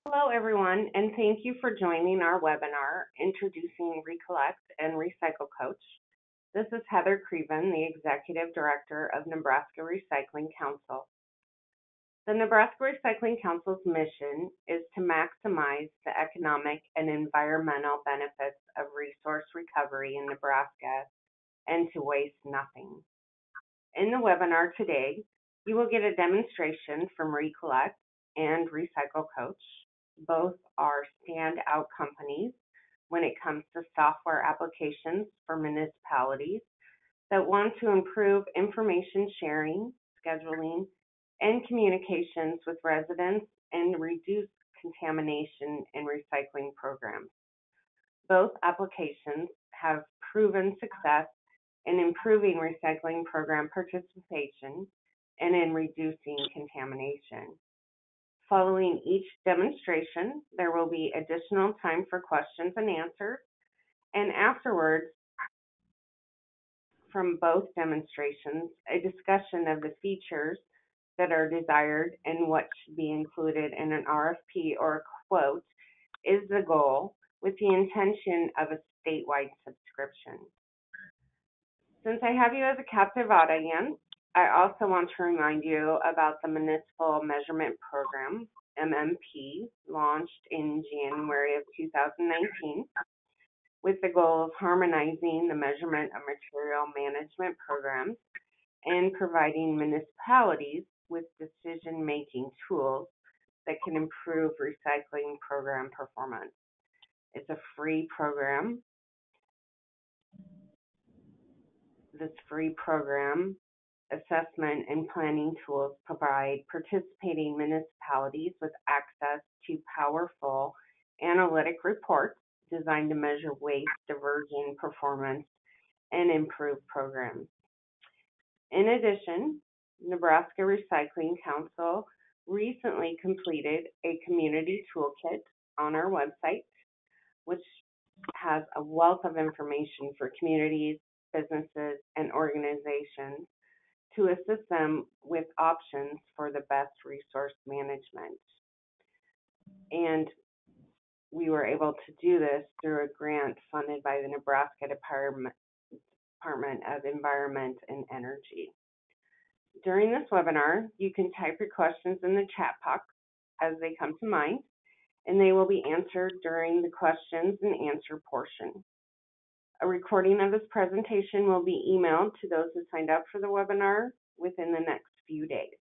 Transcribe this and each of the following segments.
Hello, everyone, and thank you for joining our webinar, Introducing ReCollect and Recycle Coach. This is Heather Creven, the Executive Director of Nebraska Recycling Council. The Nebraska Recycling Council's mission is to maximize the economic and environmental benefits of resource recovery in Nebraska and to waste nothing. In the webinar today, you will get a demonstration from ReCollect and Recycle Coach. Both are standout companies when it comes to software applications for municipalities that want to improve information sharing, scheduling, and communications with residents and reduce contamination in recycling programs. Both applications have proven success in improving recycling program participation and in reducing contamination. Following each demonstration, there will be additional time for questions and answers, and afterwards, from both demonstrations, a discussion of the features that are desired and what should be included in an RFP or a quote is the goal, with the intention of a statewide subscription. Since I have you as a captive audience, I also want to remind you about the Municipal Measurement Program, MMP, launched in January of 2019 with the goal of harmonizing the measurement of material management programs and providing municipalities with decision-making tools that can improve recycling program performance. It's a free program. This free program assessment and planning tools provide participating municipalities with access to powerful analytic reports designed to measure waste diversion performance and improve programs. In addition, Nebraska Recycling Council recently completed a community toolkit on our website, which has a wealth of information for communities, businesses, and organizations to assist them with options for the best resource management. And we were able to do this through a grant funded by the Nebraska Department of Environment and Energy. During this webinar, you can type your questions in the chat box as they come to mind, and they will be answered during the questions and answer portion. A recording of this presentation will be emailed to those who signed up for the webinar within the next few days.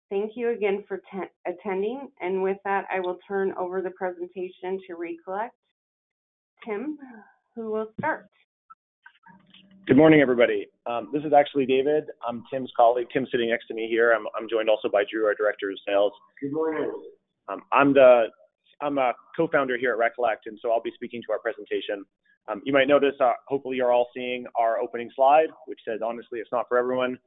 Thank you again for attending, and with that, I will turn over the presentation to ReCollect. Tim, who will start? Good morning, everybody. This is actually David. I'm Tim's colleague. Tim's sitting next to me here. I'm joined also by Drew, our Director of Sales. Good morning. I'm a co-founder here at ReCollect, and so I'll be speaking to our presentation. You might notice, hopefully you're all seeing our opening slide, which says, honestly, it's not for everyone.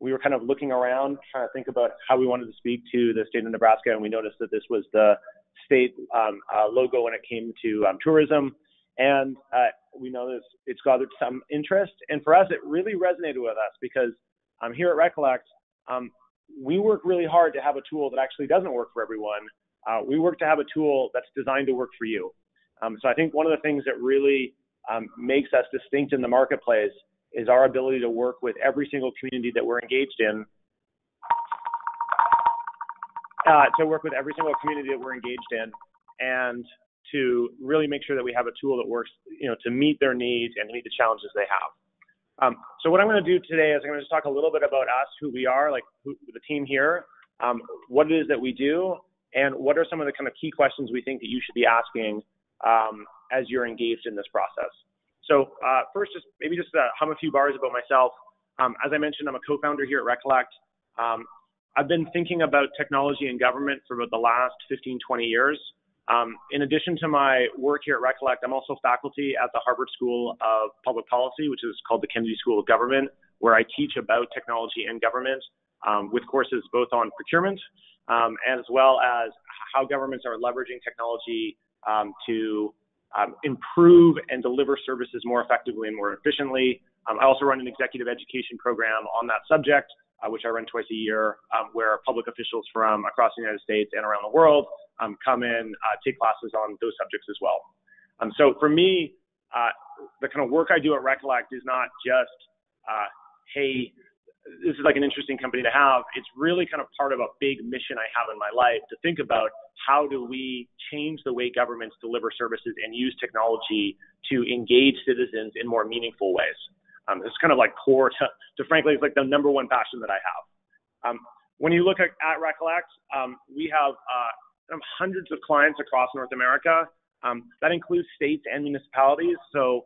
We were kind of looking around, trying to think about how we wanted to speak to the state of Nebraska, and we noticed that this was the state logo when it came to tourism. And we know it's gathered some interest. And for us, it really resonated with us because here at ReCollect, we work really hard to have a tool that actually doesn't work for everyone. We work to have a tool that's designed to work for you. So I think one of the things that really makes us distinct in the marketplace is our ability to work with every single community that we're engaged in, and to really make sure that we have a tool that works, to meet their needs and to meet the challenges they have. So what I'm going to do today is I'm going to just talk a little bit about us, who we are, the team here, what it is that we do, and what are some of the kind of key questions we think that you should be asking as you're engaged in this process. So first, maybe hum a few bars about myself. As I mentioned, I'm a co-founder here at ReCollect. I've been thinking about technology and government for about the last 15, 20 years. In addition to my work here at ReCollect, I'm also faculty at the Harvard School of Public Policy, which is called the Kennedy School of Government, where I teach about technology and government with courses both on procurement as well as how governments are leveraging technology to improve and deliver services more effectively and more efficiently. I also run an executive education program on that subject. which I run twice a year, where public officials from across the United States and around the world come in, take classes on those subjects as well. So for me, the kind of work I do at ReCollect is not just, hey, this is like an interesting company to have. It's really kind of part of a big mission I have in my life to think about how do we change the way governments deliver services and use technology to engage citizens in more meaningful ways. It's kind of like core to frankly, it's like the number one passion that I have. When you look at ReCollect, we have hundreds of clients across North America. That includes states and municipalities. So,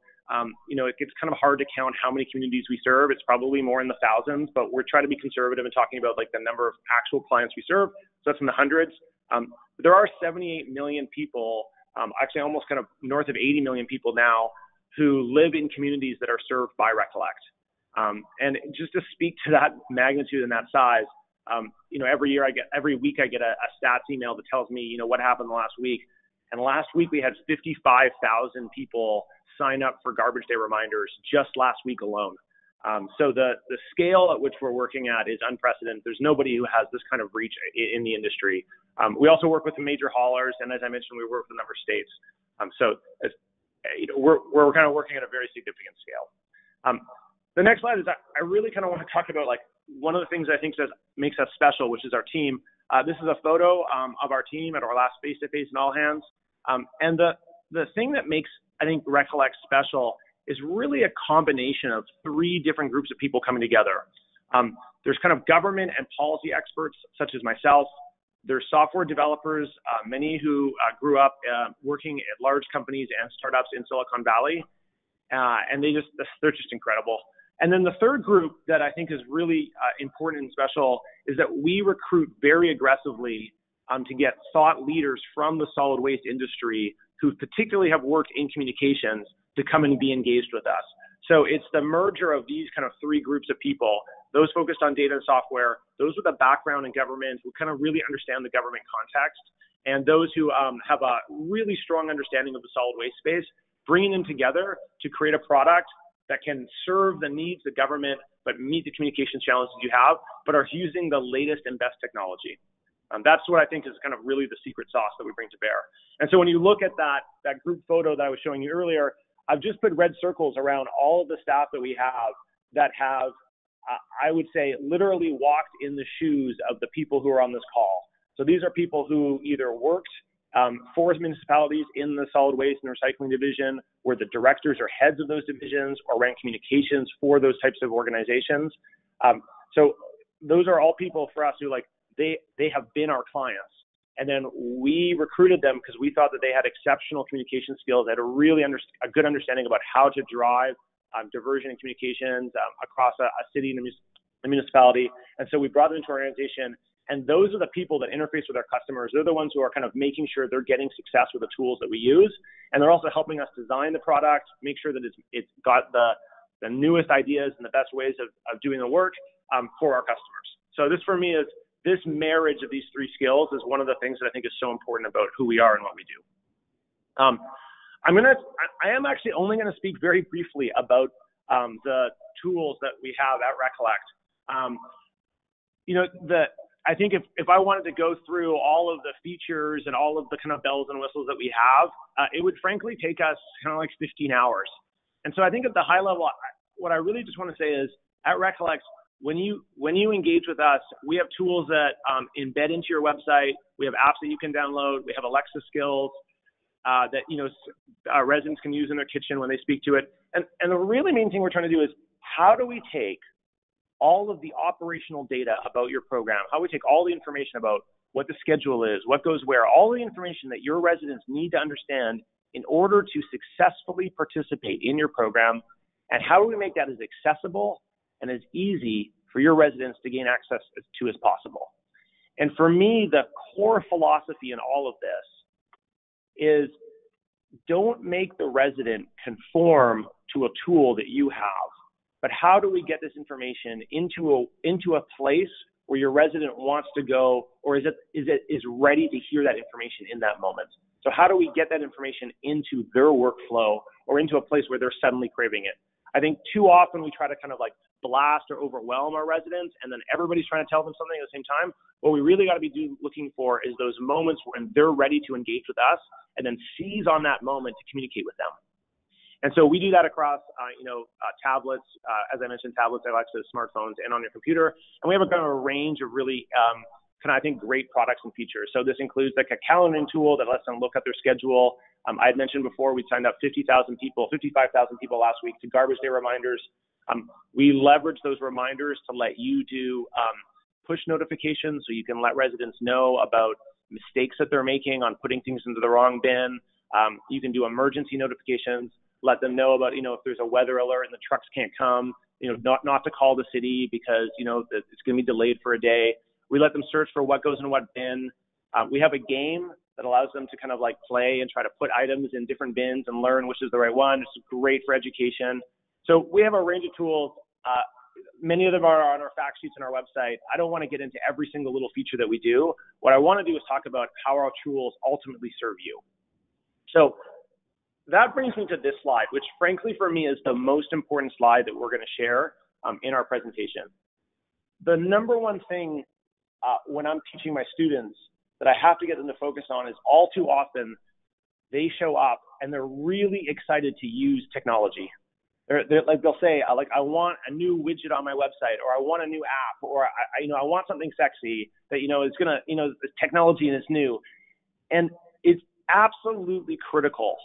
it gets kind of hard to count how many communities we serve. It's probably more in the thousands, but we're trying to be conservative in talking about like the number of actual clients we serve. So that's in the hundreds. There are 78 million people, actually almost kind of north of 80 million people now, who live in communities that are served by ReCollect. And just to speak to that magnitude and that size, every week I get a stats email that tells me, what happened the last week. And last week we had 55,000 people sign up for Garbage Day reminders just last week alone. So the scale at which we're working at is unprecedented. There's nobody who has this kind of reach in the industry. We also work with the major haulers, and as I mentioned, we work with a number of states. So we're kind of working at a very significant scale. The next slide is I really kind of want to talk about like one of the things I think makes us special, which is our team. This is a photo of our team at our last face-to-face and all hands. And the thing that makes, I think, ReCollect special is really a combination of three different groups of people coming together. There's kind of government and policy experts, such as myself. There's software developers, many who grew up working at large companies and startups in Silicon Valley. And they're just incredible. And then the third group that I think is really important and special is that we recruit very aggressively to get thought leaders from the solid waste industry who particularly have worked in communications to come and be engaged with us. So it's the merger of these kind of three groups of people, those focused on data and software, those with a background in government who kind of really understand the government context, and those who have a really strong understanding of the solid waste space, bringing them together to create a product that can serve the needs of government, but meet the communication challenges you have, but are using the latest and best technology. That's what I think is kind of really the secret sauce that we bring to bear. And so when you look at that group photo that I was showing you earlier, I've just put red circles around all of the staff that we have that have, I would say, literally walked in the shoes of the people who are on this call. So these are people who either worked for municipalities in the solid waste and recycling division, were the directors or heads of those divisions, or ran communications for those types of organizations. So those are all people for us who they have been our clients. And then we recruited them because we thought that they had exceptional communication skills, they had a good understanding about how to drive diversion in communications across a city and a municipality. And so we brought them into our organization. And those are the people that interface with our customers. They're the ones who are kind of making sure they're getting success with the tools that we use. And they're also helping us design the product, make sure that it's got the newest ideas and the best ways of doing the work for our customers. So this for me is, this marriage of these three skills is one of the things that I think is so important about who we are and what we do. I am actually only going to speak very briefly about the tools that we have at ReCollect. I think if I wanted to go through all of the features and all of the kind of bells and whistles that we have, it would frankly take us kind of like 15 hours. And so I think at the high level, what I really just want to say is at ReCollect, when you engage with us, we have tools that embed into your website. We have apps that you can download. We have Alexa skills that residents can use in their kitchen when they speak to it. And the really main thing we're trying to do is, how do we take all of the operational data about your program, how we take all the information about what the schedule is, what goes where, all the information that your residents need to understand in order to successfully participate in your program, and how do we make that as accessible and as easy for your residents to gain access to as possible. And for me, the core philosophy in all of this is, don't make the resident conform to a tool that you have, but how do we get this information into a place where your resident wants to go, or is ready to hear that information in that moment? So how do we get that information into their workflow or into a place where they're suddenly craving it? I think too often we try to kind of like blast or overwhelm our residents, and then everybody's trying to tell them something at the same time. What we really got to be looking for is those moments when they're ready to engage with us, and then seize on that moment to communicate with them. And so we do that across, tablets, as I mentioned, tablets, Alexa, smartphones, and on your computer. And we have a kind of a range of really, I think, great products and features. So this includes like a calendaring tool that lets them look at their schedule. I had mentioned before we signed up 55,000 people last week to garbage day reminders. We leverage those reminders to let you do push notifications, so you can let residents know about mistakes that they're making on putting things into the wrong bin. You can do emergency notifications, let them know about, if there's a weather alert and the trucks can't come, not to call the city because, it's going to be delayed for a day. We let them search for what goes in what bin. We have a game that allows them to kind of like play and try to put items in different bins and learn which is the right one. It's great for education. So we have a range of tools. Many of them are on our fact sheets on our website. I don't want to get into every single little feature that we do. What I want to do is talk about how our tools ultimately serve you. So that brings me to this slide, which frankly for me is the most important slide that we're going to share in our presentation. The number one thing when I'm teaching my students that I have to get them to focus on is all too often they show up and they're really excited to use technology. They'll say, I want a new widget on my website, or I want a new app, or I want something sexy that, is going to, it's technology and it's new. And it's absolutely critical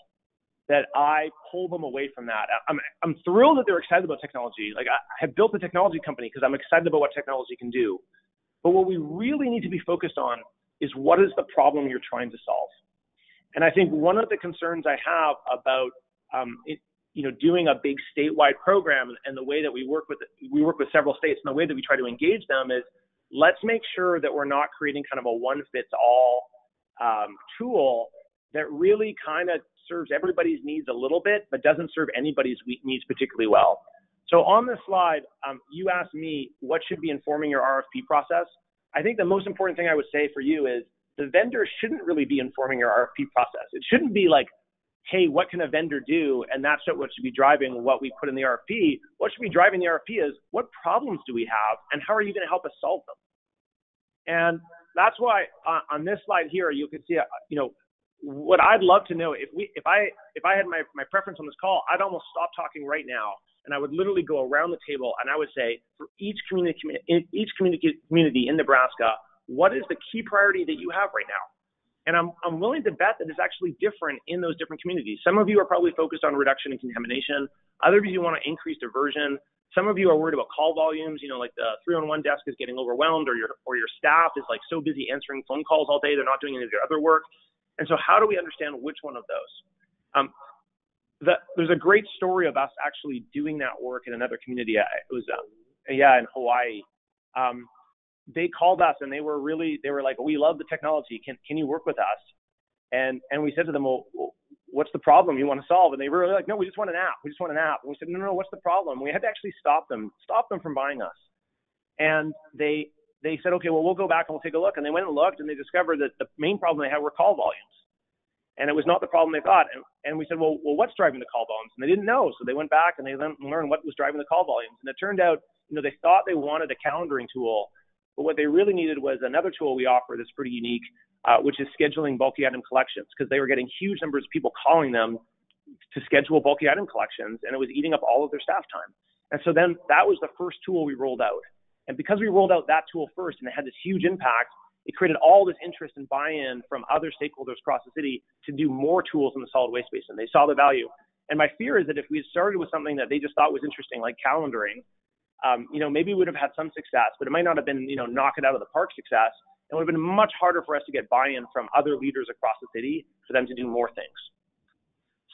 that I pull them away from that. I'm thrilled that they're excited about technology. Like I have built a technology company because I'm excited about what technology can do. But what we really need to be focused on is what is the problem you're trying to solve. And I think one of the concerns I have about doing a big statewide program and the way that we work with several states and the way that we try to engage them is let's make sure that we're not creating kind of a one-fits-all tool that really kind of serves everybody's needs a little bit, but doesn't serve anybody's needs particularly well. So on this slide, you asked me what should be informing your RFP process. I think the most important thing I would say for you is the vendor shouldn't really be informing your RFP process. It shouldn't be like, hey, what can a vendor do? And that's what should be driving what we put in the RFP. What should be driving the RFP is what problems do we have and how are you going to help us solve them? And that's why on this slide here, you can see, what I'd love to know, if I had my preference on this call, I'd almost stop talking right now. And I would literally go around the table and I would say, for each community in Nebraska, what is the key priority that you have right now? And I'm willing to bet that it's actually different in those different communities. Some of you are probably focused on reduction in contamination. Other of you want to increase diversion. Some of you are worried about call volumes. Like the 311 desk is getting overwhelmed, or your staff is like so busy answering phone calls all day, they're not doing any of their other work. And so how do we understand which one of those? There's a great story of us actually doing that work in another community. It was, in Hawaii. They called us and they were like, we love the technology. Can you work with us? And we said to them, well, what's the problem you want to solve? And they were like, no, we just want an app. We just want an app. And we said, no, what's the problem? We had to actually stop them from buying us. And they said, okay, well, we'll go back and we'll take a look. And they went and looked and they discovered that the main problem they had were call volumes. And it was not the problem they thought. And we said, well, what's driving the call volumes? And they didn't know. So they went back and they learned what was driving the call volumes. And it turned out, they thought they wanted a calendaring tool, but what they really needed was another tool we offer that's pretty unique, which is scheduling bulky item collections, because they were getting huge numbers of people calling them to schedule bulky item collections, and it was eating up all of their staff time. And so then that was the first tool we rolled out. And because we rolled out that tool first and it had this huge impact, it created all this interest and buy-in from other stakeholders across the city to do more tools in the solid waste basin. They saw the value. And my fear is that if we had started with something that they just thought was interesting, like calendaring, maybe we would have had some success, but it might not have been, knock it out of the park success. It would have been much harder for us to get buy-in from other leaders across the city for them to do more things.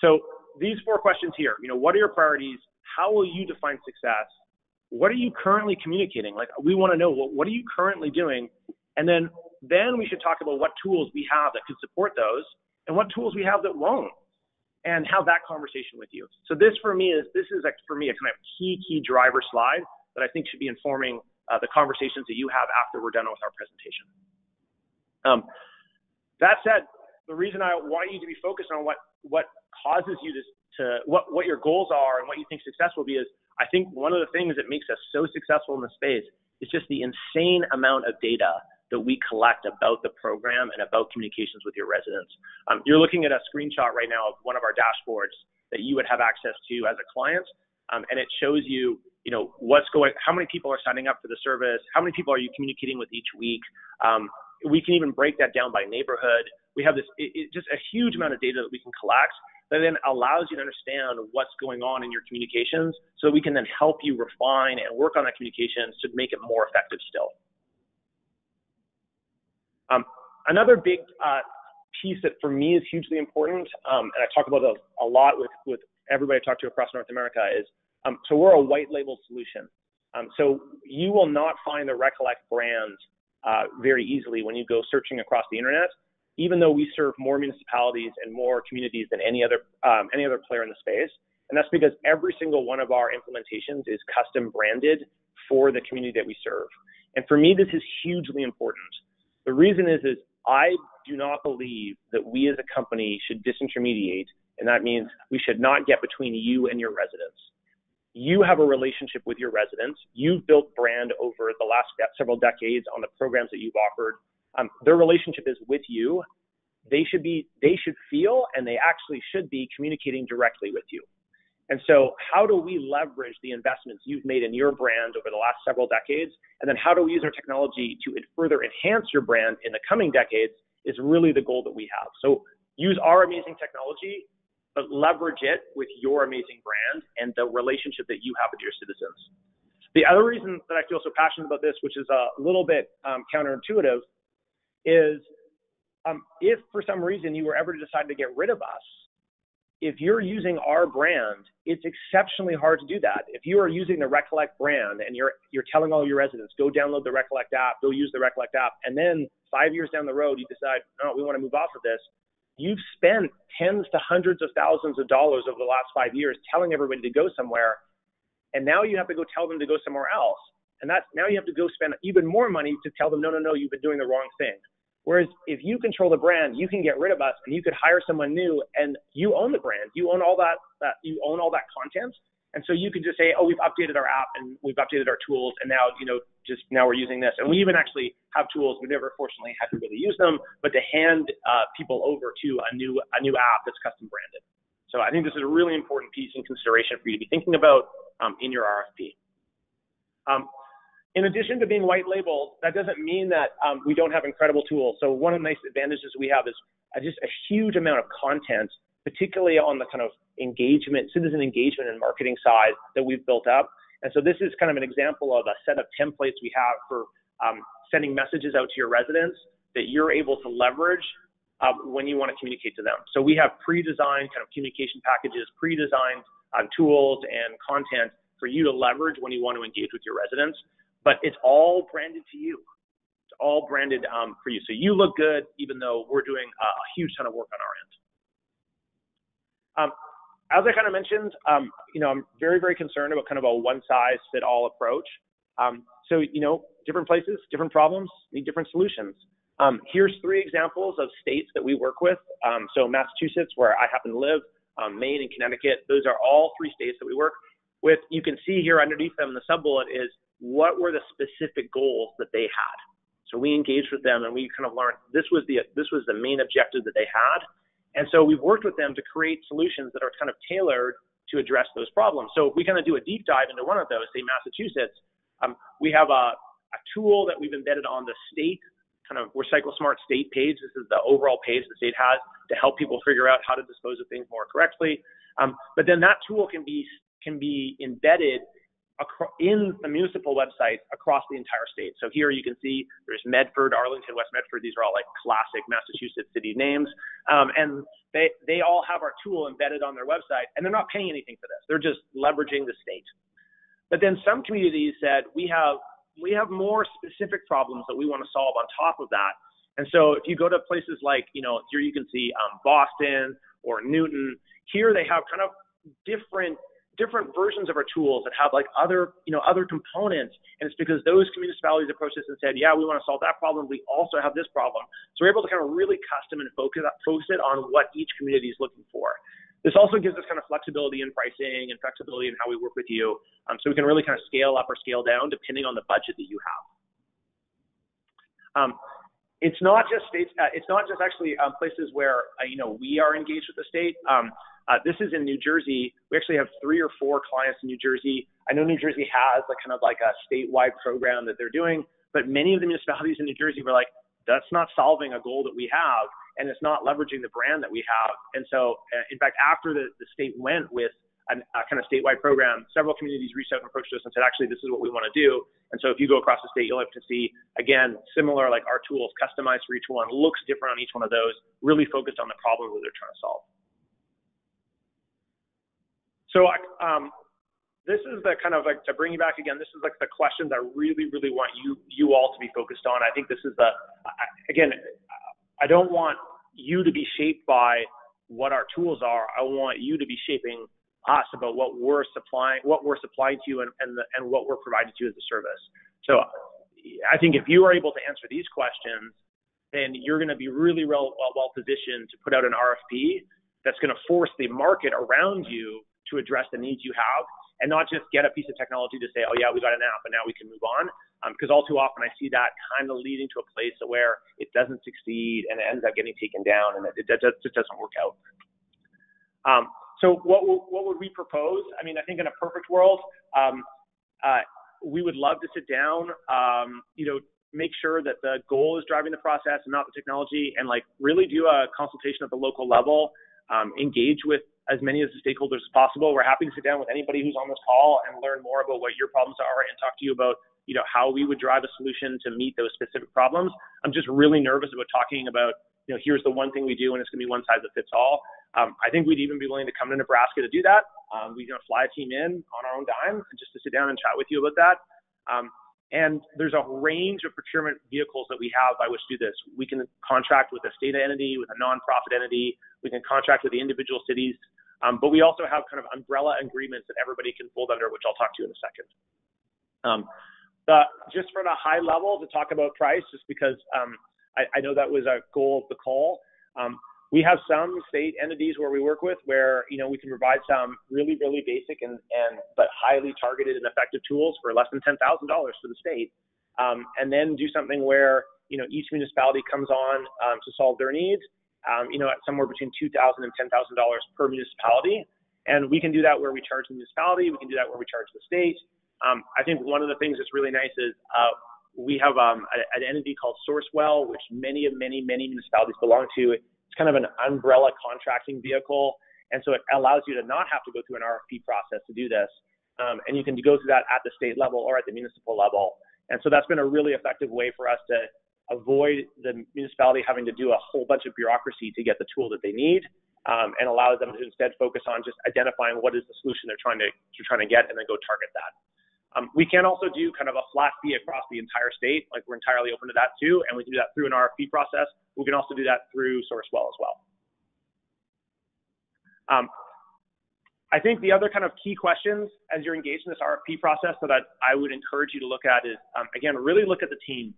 So these 4 questions here, what are your priorities? How will you define success? What are you currently communicating? Like, we want to know, what are you currently doing? And then we should talk about what tools we have that could support those and what tools we have that won't, and have that conversation with you. So this for me is a kind of key driver slide that I think should be informing the conversations that you have after we're done with our presentation. That said, the reason I want you to be focused on what causes you what your goals are and what you think success will be is I think one of the things that makes us so successful in the space is just the insane amount of data that we collect about the program and about communications with your residents. You're looking at a screenshot right now of one of our dashboards that you would have access to as a client, and it shows you, how many people are signing up for the service, how many people are you communicating with each week. We can even break that down by neighborhood. We have this just a huge amount of data that we can collect that then allows you to understand what's going on in your communications, so we can then help you refine and work on that communications to make it more effective still. Another big piece that for me is hugely important, and I talk about it a lot with everybody I talk to across North America, is so we're a white label solution. So you will not find the ReCollect brand very easily when you go searching across the internet, even though we serve more municipalities and more communities than any other player in the space. And that's because every single one of our implementations is custom branded for the community that we serve. And for me, this is hugely important. The reason is I do not believe that we as a company should disintermediate, and that means we should not get between you and your residents. You have a relationship with your residents. You've built brand over the last several decades on the programs that you've offered. Their relationship is with you. They should feel, and they actually should be communicating directly with you. And so how do we leverage the investments you've made in your brand over the last several decades? And then how do we use our technology to further enhance your brand in the coming decades is really the goal that we have. So use our amazing technology, but leverage it with your amazing brand and the relationship that you have with your citizens. The other reason that I feel so passionate about this, which is a little bit counterintuitive, is if for some reason you were ever to decide to get rid of us, if you're using our brand, it's exceptionally hard to do that. If you are using the ReCollect brand and you're telling all your residents, go download the ReCollect app, go use the ReCollect app, and then 5 years down the road, you decide, no, we want to move off of this, you've spent tens to hundreds of thousands of dollars over the last 5 years telling everybody to go somewhere, and now you have to go tell them to go somewhere else. And now you have to go spend even more money to tell them, no, you've been doing the wrong thing. Whereas if you control the brand, you can get rid of us and you could hire someone new, and you own the brand. You own all that content. And so you could just say, oh, we've updated our app and we've updated our tools, and now, now we're using this. And we even actually have tools. We never fortunately had to really use them, but to hand people over to a new app that's custom branded. So I think this is a really important piece in consideration for you to be thinking about in your RFP. In addition to being white labeled, that doesn't mean that we don't have incredible tools. So one of the nice advantages we have is just a huge amount of content, particularly on the kind of citizen engagement and marketing side that we've built up. And so this is kind of an example of a set of templates we have for sending messages out to your residents that you're able to leverage when you want to communicate to them. So we have pre-designed kind of communication packages, pre-designed tools and content for you to leverage when you want to engage with your residents. But it's all branded to you. It's all branded for you. So you look good, even though we're doing a huge ton of work on our end. As I kind of mentioned, I'm very, very concerned about kind of a one-size-fit-all approach. So different places, different problems, need different solutions. Here's 3 examples of states that we work with. So Massachusetts, where I happen to live, Maine and Connecticut, those are all 3 states that we work with. You can see here underneath them, the sub-bullet is what were the specific goals that they had. So we engaged with them and we kind of learned this was the main objective that they had. And so we've worked with them to create solutions that are kind of tailored to address those problems. So if we kind of do a deep dive into one of those, say Massachusetts, we have a tool that we've embedded on the state kind of Recycle Smart state page. This is the overall page the state has to help people figure out how to dispose of things more correctly. But then that tool can be embedded in the municipal website across the entire state. So here you can see there's Medford, Arlington, West Medford. These are all like classic Massachusetts city names. And they all have our tool embedded on their website, and they're not paying anything for this. They're just leveraging the state. But then some communities said, we have more specific problems that we want to solve on top of that. And so if you go to places like, here you can see Boston or Newton, here they have kind of different versions of our tools that have like other components. And it's because those municipalities approached us and said, yeah, we want to solve that problem. We also have this problem. So we're able to kind of really custom and focus it on what each community is looking for. This also gives us kind of flexibility in pricing and flexibility in how we work with you. So we can really kind of scale up or scale down depending on the budget that you have. It's not just states. It's not just actually places where we are engaged with the state. This is in New Jersey. We actually have 3 or 4 clients in New Jersey. I know New Jersey has kind of like a statewide program that they're doing, but many of the municipalities in New Jersey were like, that's not solving a goal that we have, and it's not leveraging the brand that we have. And so, in fact, after the state went with a kind of statewide program, several communities reached out and approached us and said, actually, this is what we want to do. And so if you go across the state, you'll have to see, again, similar, like our tools customized for each one, looks different on each one of those, really focused on the problem that they're trying to solve. So this is the kind of like, to bring you back again, this is like the questions I really, really want you all to be focused on. I think this is again, I don't want you to be shaped by what our tools are. I want you to be shaping us about what we're supplying to you and what we're providing to you as a service. So I think if you are able to answer these questions, then you're going to be really well positioned to put out an RFP that's going to force the market around you to address the needs you have, and not just get a piece of technology to say, oh yeah, we got an app and now we can move on. Because all too often I see that kind of leading to a place where it doesn't succeed and it ends up getting taken down, and it just doesn't work out. So what would we propose? I mean, I think in a perfect world, we would love to sit down, make sure that the goal is driving the process and not the technology, and like really do a consultation at the local level, engage with as many of the stakeholders as possible. We're happy to sit down with anybody who's on this call and learn more about what your problems are and talk to you about, how we would drive a solution to meet those specific problems. I'm just really nervous about talking about, here's the one thing we do and it's going to be one size that fits all. I think we'd even be willing to come to Nebraska to do that. We're going to fly a team in on our own dime just to sit down and chat with you about that. And there's a range of procurement vehicles that we have by which to do this. We can contract with a state entity, with a nonprofit entity. We can contract with the individual cities. But we also have kind of umbrella agreements that everybody can fold under, which I'll talk to you in a second. Just for the high level to talk about price, just because I know that was a goal of the call. We have some state entities where we work with where, we can provide some really, really basic but highly targeted and effective tools for less than $10,000 for the state. And then do something where, each municipality comes on to solve their needs, at somewhere between $2,000 and $10,000 per municipality. And we can do that where we charge the municipality. We can do that where we charge the state. I think one of the things that's really nice is we have an entity called Sourcewell, which many municipalities belong to. It's kind of an umbrella contracting vehicle. And so it allows you to not have to go through an RFP process to do this. And you can go through that at the state level or at the municipal level. And so that's been a really effective way for us to avoid the municipality having to do a whole bunch of bureaucracy to get the tool that they need, and allows them to instead focus on just identifying what is the solution they're trying to get, and then go target that. We can also do kind of a flat fee across the entire state. Like, we're entirely open to that too, and we can do that through an RFP process. We can also do that through Sourcewell as well. I think the other kind of key questions as you're engaged in this RFP process that I would encourage you to look at is, again, really look at the team.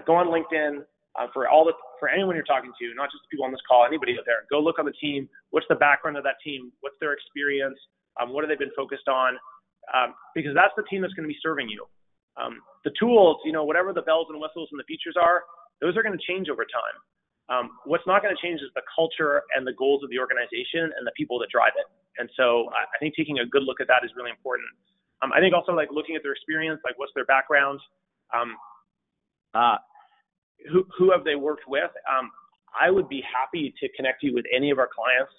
Go on LinkedIn for anyone you're talking to, not just the people on this call, anybody out there. Go look on the team. What's the background of that team? What's their experience? What have they been focused on? Because that's the team that's going to be serving you. The tools, whatever the bells and whistles and the features are, those are going to change over time. What's not going to change is the culture and the goals of the organization and the people that drive it. And so I think taking a good look at that is really important. I think also like looking at their experience, like what's their background, who have they worked with. I would be happy to connect you with any of our clients.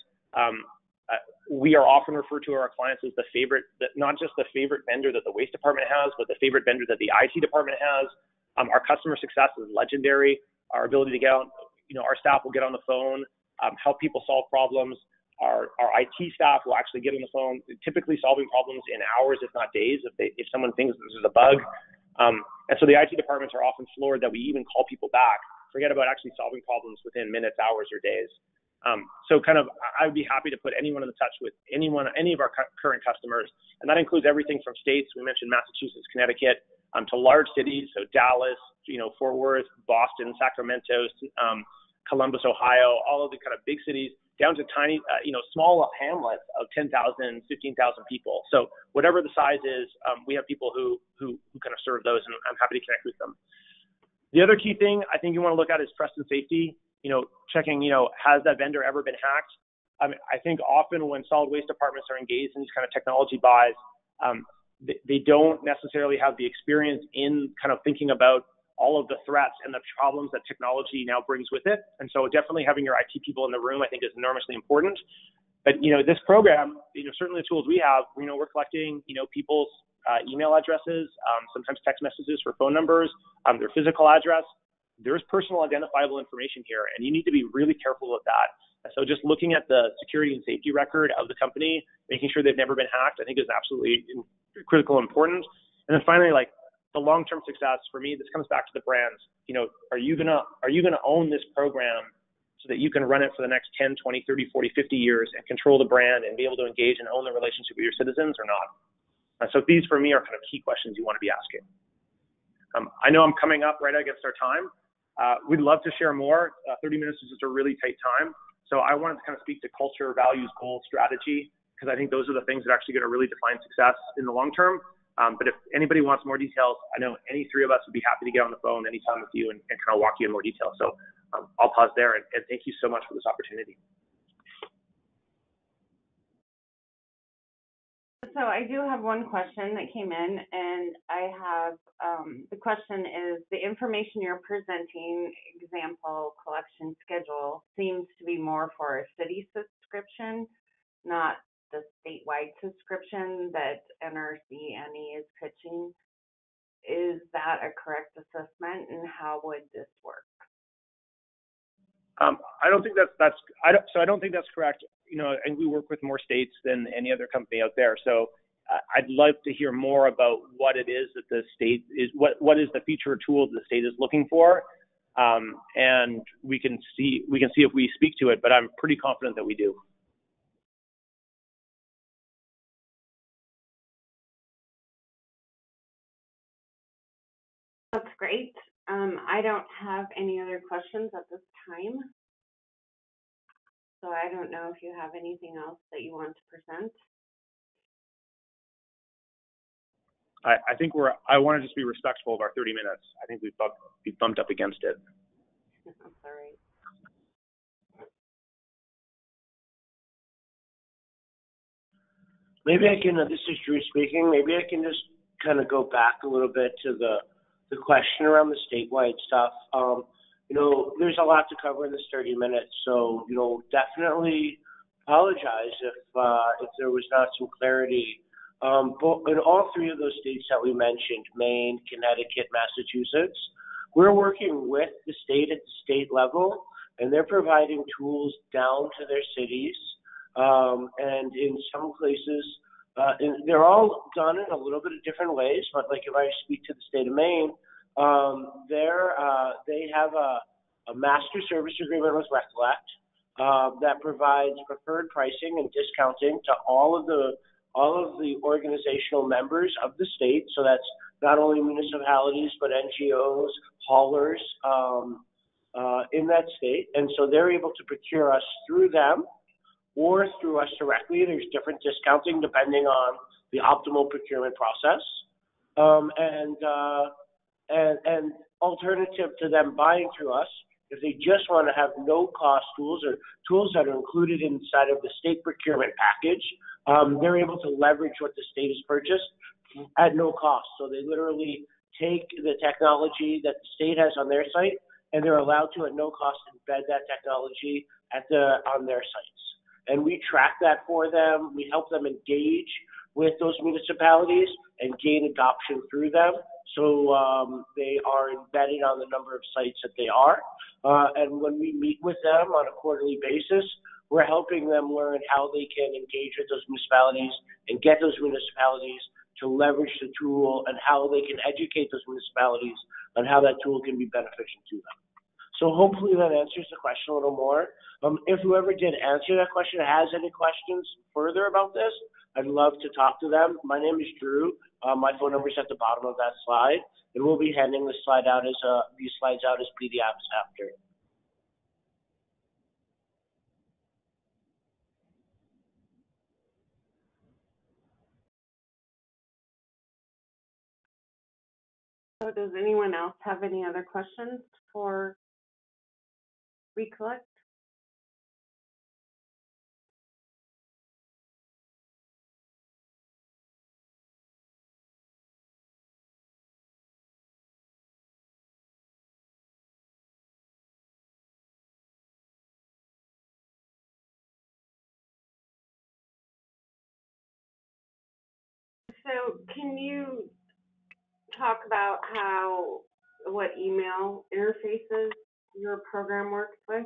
We are often referred to our clients as not just the favorite vendor that the waste department has, but the favorite vendor that the IT department has. Our customer success is legendary. Our ability to get on, our staff will get on the phone, help people solve problems. Our IT staff will actually get on the phone, typically solving problems in hours, if not days, if someone thinks there's a bug. And so the IT departments are often floored that we even call people back. Forget about actually solving problems within minutes, hours, or days. So kind of, I would be happy to put anyone in touch with any of our current customers. And that includes everything from states, we mentioned Massachusetts, Connecticut, to large cities. So Dallas, Fort Worth, Boston, Sacramento, Columbus, Ohio, all of the kind of big cities, down to tiny, small hamlets of 10,000, 15,000 people. So whatever the size is, we have people who kind of serve those, and I'm happy to connect with them. The other key thing I think you want to look at is trust and safety. Checking, has that vendor ever been hacked? I think often when solid waste departments are engaged in these kind of technology buys, they don't necessarily have the experience in kind of thinking about all of the threats and the problems that technology now brings with it. And so definitely having your IT people in the room, I think, is enormously important. But, this program, certainly the tools we have, we're collecting, people's email addresses, sometimes text messages for phone numbers, their physical address. There's personal identifiable information here, and you need to be really careful with that. So just looking at the security and safety record of the company, making sure they've never been hacked, I think is absolutely critical and important. And then finally, the long-term success for me, this comes back to the brands. Are you gonna own this program so that you can run it for the next 10, 20, 30, 40, 50 years and control the brand and be able to engage and own the relationship with your citizens or not? So these for me are kind of key questions you want to be asking. I know I'm coming up right against our time. We'd love to share more. 30 minutes is just a really tight time. So I wanted to kind of speak to culture, values, goals, strategy, because I think those are the things that are actually going to really define success in the long term. But if anybody wants more details, I know any three of us would be happy to get on the phone anytime with you and kind of walk you in more detail. So I'll pause there, and thank you so much for this opportunity. So I do have one question that came in, and I have, the question is, the information you're presenting, example, collection schedule, seems to be more for a city subscription, not the statewide subscription that NRC&E is pitching. Is that a correct assessment, and how would this work? I don't think I don't think that's correct. And we work with more states than any other company out there. So I'd love to hear more about what it is that the state is, what is the feature or tool the state is looking for. And we can see if we speak to it, but I'm pretty confident that we do. That's great. I don't have any other questions at this time. So I don't know if you have anything else that you want to present. I think I want to just be respectful of our 30 minutes. I think we've bumped up against it. I'm sorry. Maybe I can, this is Drew speaking, maybe I can just kind of go back a little bit to the question around the statewide stuff. There's a lot to cover in this 30 minutes, so, definitely apologize if there was not some clarity. But in all three of those states that we mentioned, Maine, Connecticut, Massachusetts, we're working with the state at the state level, and they're providing tools down to their cities. And in some places, they're all done in a little bit of different ways, but like if I speak to the state of Maine, they have a master service agreement with ReCollect that provides preferred pricing and discounting to all of the organizational members of the state. So that's not only municipalities, but NGOs, haulers in that state. And so they're able to procure us through them or through us directly. There's different discounting depending on the optimal procurement process. And alternative to them buying through us, if they just want to have no-cost tools or tools that are included inside of the state procurement package, they're able to leverage what the state has purchased at no cost. So they literally take the technology that the state has on their site, and they're allowed to, at no cost, embed that technology on their sites. And we track that for them. We help them engage with those municipalities and gain adoption through them. So they are embedded on the number of sites that they are. And when we meet with them on a quarterly basis, we're helping them learn how they can engage with those municipalities and get those municipalities to leverage the tool and how they can educate those municipalities on how that tool can be beneficial to them. So hopefully that answers the question a little more. If whoever did answer that question has any questions further about this, I'd love to talk to them. My name is Drew. My phone number is at the bottom of that slide, and we'll be handing these slides out as PDFs after. So does anyone else have any other questions for ReCollect? So can you talk about what email interfaces your program works with?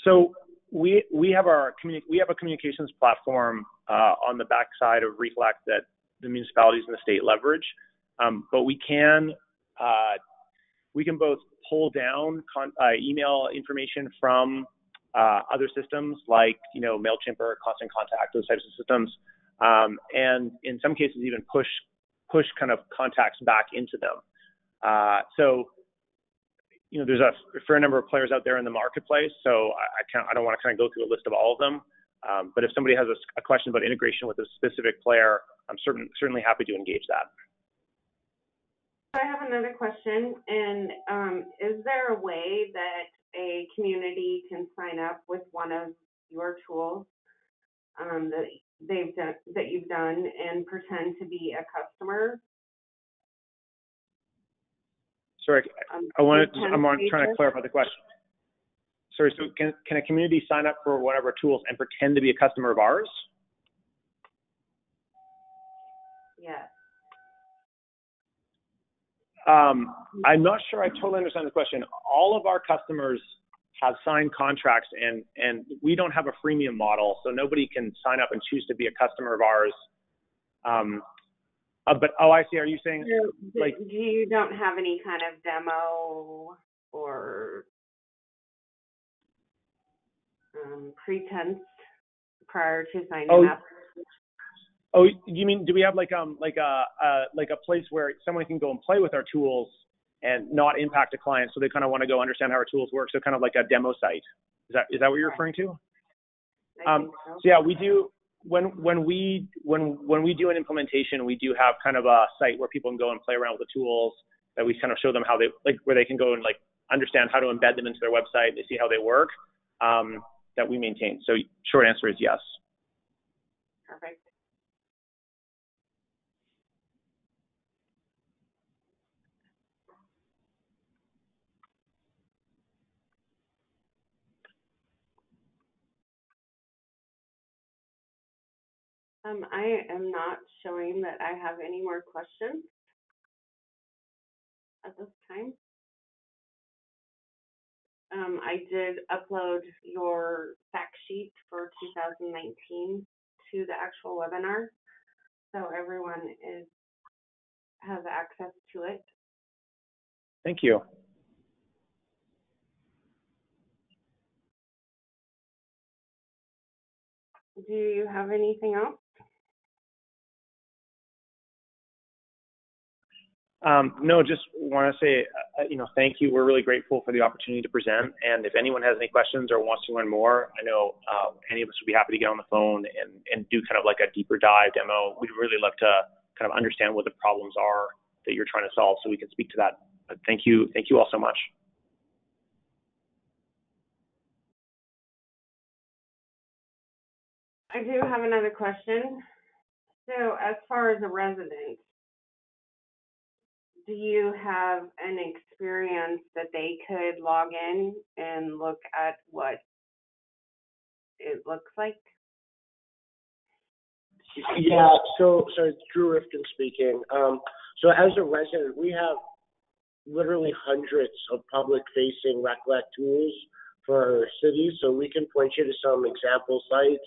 So we have a communications platform on the backside of ReCollect that the municipalities and the state leverage, but we can both pull down email information from other systems like MailChimp or Constant Contact, those types of systems, and in some cases even push kind of contacts back into them. So there's a fair number of players out there in the marketplace, so I don't want to kind of go through a list of all of them. But if somebody has a question about integration with a specific player, I'm certainly happy to engage that. I have another question, and is there a way that a community can sign up with one of your tools that you've done and pretend to be a customer? Sorry, I'm trying to clarify the question. Sorry, so can a community sign up for one of our tools and pretend to be a customer of ours? Yes. I'm not sure I totally understand the question. All of our customers have signed contracts, and we don't have a freemium model, so nobody can sign up and choose to be a customer of ours. But I see. Are you saying you don't have any kind of demo or pretense prior to signing up? Oh, you mean, do we have like a place where someone can go and play with our tools and not impact a client, so they kind of want to go understand how our tools work, so kind of like a demo site? Is that what you're referring to? So yeah, we do. When we do an implementation, we do have kind of a site where people can go and play around with the tools, that we kind of show them how they where they can go and understand how to embed them into their website. They see how they work, that we maintain. So short answer is yes. Perfect. I am not showing that I have any more questions at this time. I did upload your fact sheet for 2019 to the actual webinar, so everyone has access to it. Thank you. Do you have anything else? No, just want to say, thank you. We're really grateful for the opportunity to present. And if anyone has any questions or wants to learn more, I know any of us would be happy to get on the phone and do kind of like a deeper dive demo. We'd really love to kind of understand what the problems are that you're trying to solve, so we can speak to that. But thank you all so much. I do have another question. So as far as a resident, do you have an experience that they could log in and look at what it looks like? Yeah, so Drew Rifkin speaking. So as a resident, we have literally hundreds of public-facing ReCollect tools for our cities, so we can point you to some example sites.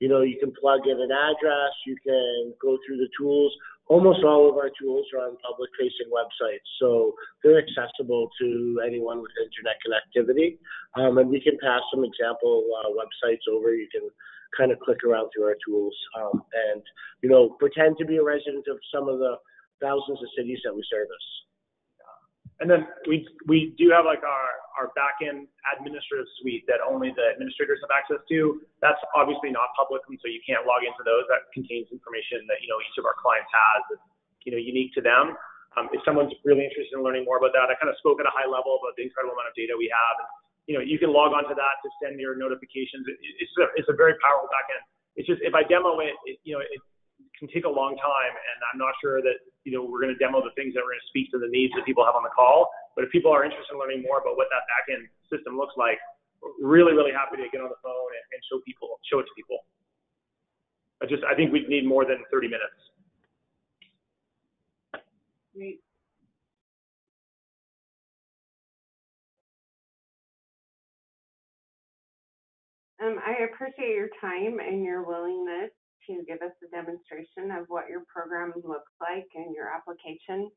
You can plug in an address, you can go through the tools. Almost all of our tools are on public-facing websites, so they're accessible to anyone with internet connectivity. And we can pass some example websites over. You can kind of click around through our tools and pretend to be a resident of some of the thousands of cities that we service. And then we do have like our back-end administrative suite that only the administrators have access to. That's obviously not public, and so you can't log into those. That contains information that each of our clients has that's unique to them. If someone's really interested in learning more about that, I kind of spoke at a high level about the incredible amount of data we have. You can log onto that to send your notifications. It's a very powerful backend. It's just if I demo it, it can take a long time, and I'm not sure that we're going to demo the things that we're going to speak to the needs that people have on the call. But if people are interested in learning more about what that backend system looks like, really, really happy to get on the phone and show it to people. I think we need more than 30 minutes. Great. I appreciate your time and your willingness to give us a demonstration of what your program looks like and your application.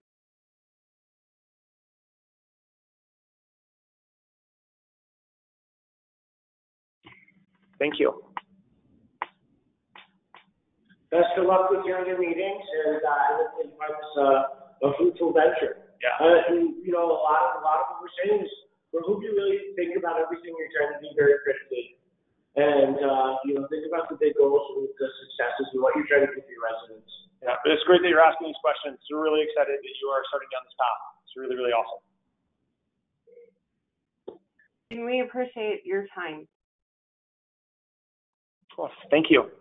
Thank you. Best of luck with your other meetings, and I hope that you find this a fruitful venture. Yeah. And a lot of what we're saying is we hope you really think about everything you're trying to do very critically, and think about the big goals and the successes and what you're trying to do for your residents. Yeah, but it's great that you're asking these questions. We're really excited that you are starting down this path. It's really, really awesome. And we appreciate your time. Cool. Thank you.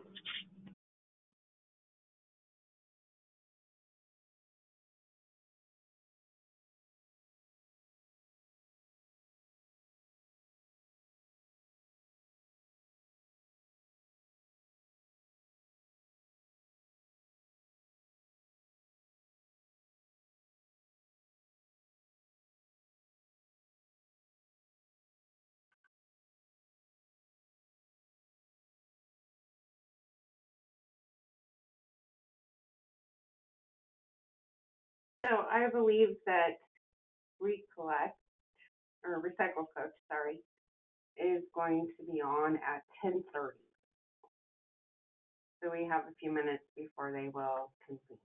So I believe that ReCollect, or Recycle Coach, sorry, is going to be on at 10:30. So we have a few minutes before they will convene.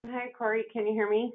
Hi, Corey. Can you hear me?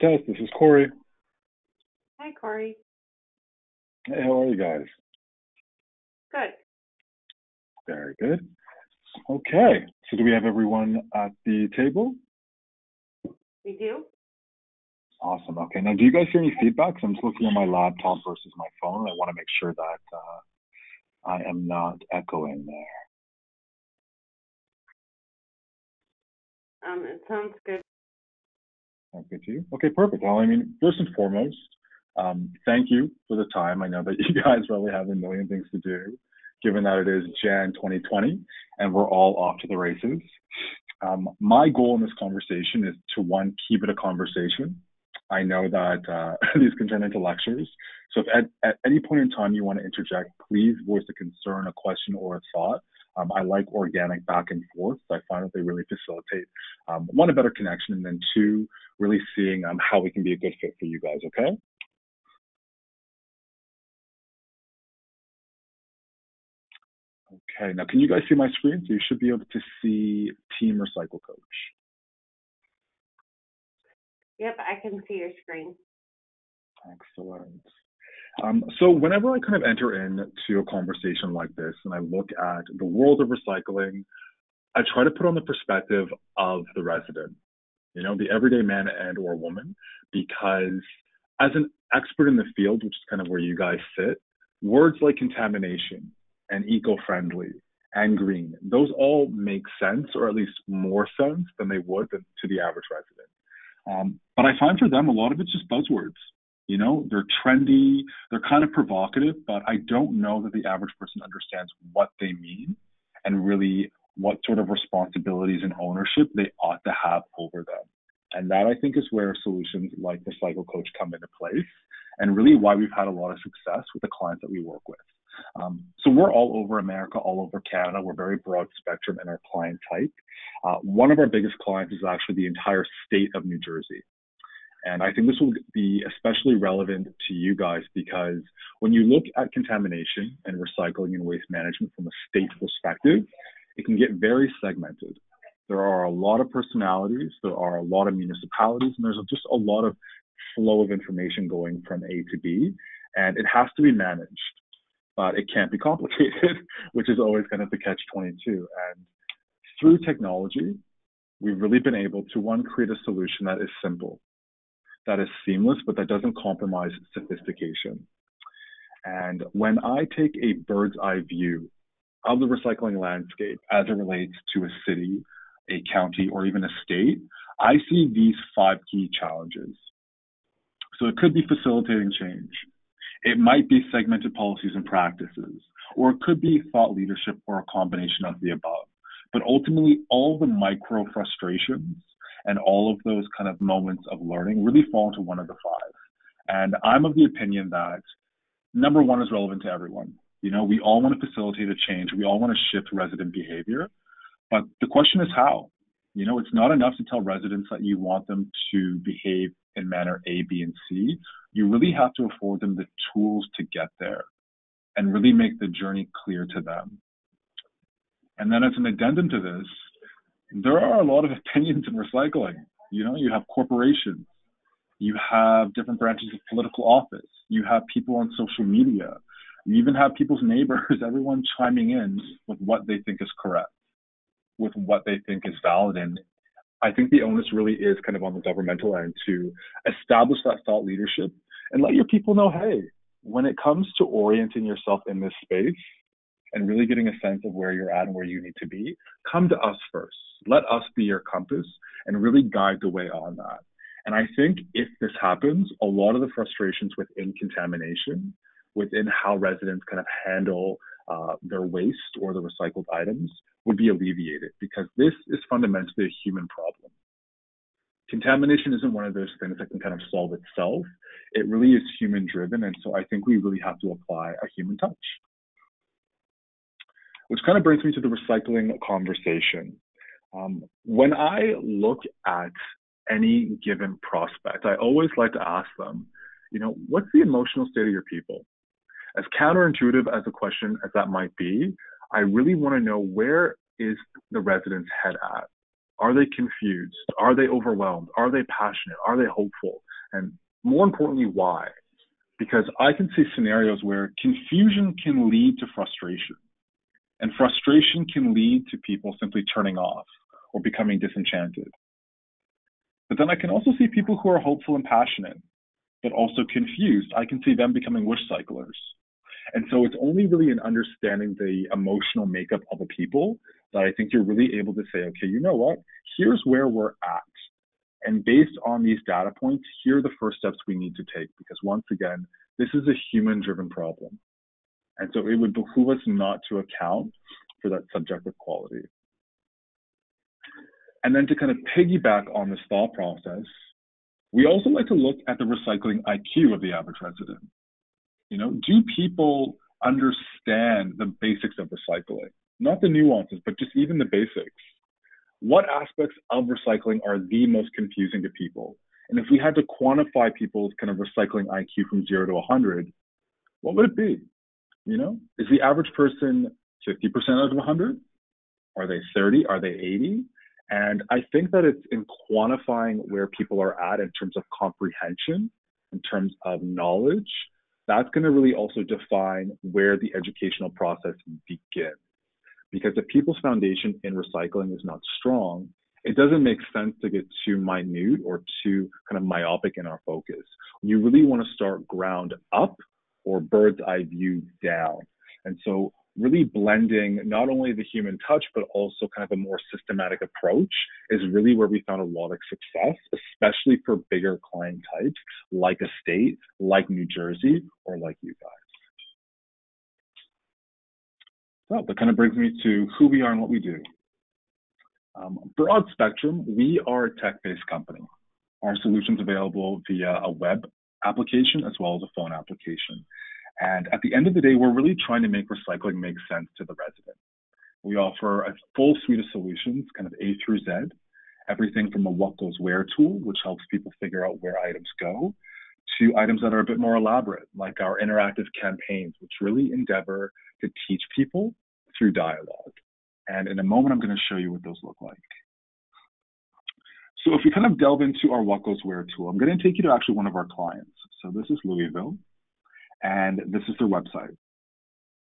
Test, this is Corey. Hi, Corey. Hey, how are you guys? Good. Very good. Okay, so do we have everyone at the table? We do? Awesome. Okay, now do you guys hear any feedback? 'Cause I'm just looking at my laptop versus my phone. I want to make sure that I am not echoing there. It sounds good. Sounds good to you? Okay, perfect. Well, I mean, first and foremost, thank you for the time. I know that you guys probably have a million things to do, given that it is Jan 2020 and we're all off to the races. My goal in this conversation is to, one, keep it a conversation. I know that these can turn into lectures. So if at any point in time you want to interject, please voice a concern, a question, or a thought. I like organic back and forth. I find that they really facilitate, one, a better connection, and then two, really seeing how we can be a good fit for you guys, okay? Okay, now can you guys see my screen? So you should be able to see Team Recycle Coach. Yep, I can see your screen. Excellent. So whenever I kind of enter into a conversation like this and I look at the world of recycling, I try to put on the perspective of the resident, you know, the everyday man and or woman, because as an expert in the field, which is kind of where you guys sit, words like contamination and eco-friendly and green, those all make sense, or at least more sense than they would to the average resident. But I find for them, a lot of it's just buzzwords. You know, they're trendy, they're kind of provocative, but I don't know that the average person understands what they mean and really what sort of responsibilities and ownership they ought to have over them. And that, I think, is where solutions like Recycle Coach come into place, and really why we've had a lot of success with the clients that we work with. So we're all over America, all over Canada. We're very broad spectrum in our client type. One of our biggest clients is actually the entire state of New Jersey. And I think this will be especially relevant to you guys because when you look at contamination and recycling and waste management from a state perspective, it can get very segmented. There are a lot of personalities, there are a lot of municipalities, and there's just a lot of flow of information going from A to B, and it has to be managed. But it can't be complicated, which is always kind of the catch-22. And through technology, we've really been able to, one, create a solution that is simple, that is seamless, but that doesn't compromise sophistication. And when I take a bird's eye view of the recycling landscape as it relates to a city a county, or even a state, I see these 5 key challenges. So it could be facilitating change. It might be segmented policies and practices, or it could be thought leadership or a combination of the above. But ultimately, all the micro frustrations and all of those kind of moments of learning really fall into one of the 5. And I'm of the opinion that number 1 is relevant to everyone. You know, we all want to facilitate a change. We all want to shift resident behavior. But the question is how? You know, it's not enough to tell residents that you want them to behave in manner A, B, and C. You really have to afford them the tools to get there and really make the journey clear to them. And then as an addendum to this, there are a lot of opinions in recycling. You know, you have corporations, you have different branches of political office, you have people on social media, you even have people's neighbors, everyone chiming in with what they think is correct, with what they think is valid. And I think the onus really is kind of on the governmental end to establish that thought leadership and let your people know, hey, when it comes to orienting yourself in this space and really getting a sense of where you're at and where you need to be, come to us first. Let us be your compass and really guide the way on that. And I think if this happens, a lot of the frustrations within contamination, within how residents kind of handle their waste or the recycled items would be alleviated, because this is fundamentally a human problem. Contamination isn't one of those things that can kind of solve itself. It really is human driven. And so I think we really have to apply a human touch. Which kind of brings me to the recycling conversation. When I look at any given prospect, I always like to ask them, you know, what's the emotional state of your people? As counterintuitive as a question as that might be, I really want to know, where is the resident's head at? Are they confused? Are they overwhelmed? Are they passionate? Are they hopeful? And more importantly, why? Because I can see scenarios where confusion can lead to frustration, and frustration can lead to people simply turning off or becoming disenchanted. But then I can also see people who are hopeful and passionate, but also confused. I can see them becoming wish cyclers. And so it's only really in understanding the emotional makeup of a people that I think you're really able to say, okay, you know what? Here's where we're at. And based on these data points, here are the first steps we need to take. Because once again, this is a human-driven problem. And so it would behoove us not to account for that subjective quality. And then to kind of piggyback on this thought process, we also like to look at the recycling IQ of the average resident. You know, do people understand the basics of recycling? Not the nuances, but just even the basics. What aspects of recycling are the most confusing to people? And if we had to quantify people's kind of recycling IQ from 0 to 100, what would it be? You know, is the average person 50% out of 100? Are they 30? Are they 80? And I think that it's in quantifying where people are at in terms of comprehension, in terms of knowledge, that's going to really also define where the educational process begins. Because if people's foundation in recycling is not strong, it doesn't make sense to get too minute or too kind of myopic in our focus. You really want to start ground up or bird's eye view down. And so really blending not only the human touch, but also kind of a more systematic approach is really where we found a lot of success, especially for bigger client types like a state, like New Jersey, or like you guys. So that kind of brings me to who we are and what we do. Broad spectrum, we are a tech-based company. Our solution's available via a web application as well as a phone application. And at the end of the day, we're really trying to make recycling make sense to the resident. We offer a full suite of solutions, kind of A through Z, everything from a what goes where tool, which helps people figure out where items go, to items that are a bit more elaborate, like our interactive campaigns, which really endeavor to teach people through dialogue. And in a moment, I'm going to show you what those look like. So if we kind of delve into our what goes where tool, I'm going to take you to actually one of our clients. So this is Louisville, and this is their website.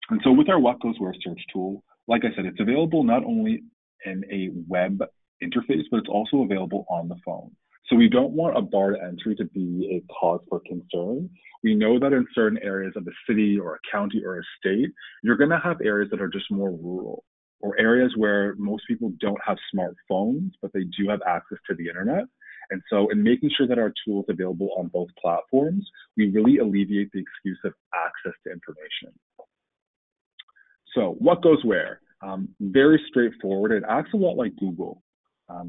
And so with our what goes where search tool, like I said, it's available not only in a web interface, but it's also available on the phone. So we don't want a bar to entry to be a cause for concern. We know that in certain areas of a city or a county or a state, you're going to have areas that are just more rural. or areas where most people don't have smartphones, but they do have access to the internet. And so in making sure that our tool is available on both platforms, we really alleviate the excuse of access to information. So what goes where? Very straightforward. It acts a lot like Google.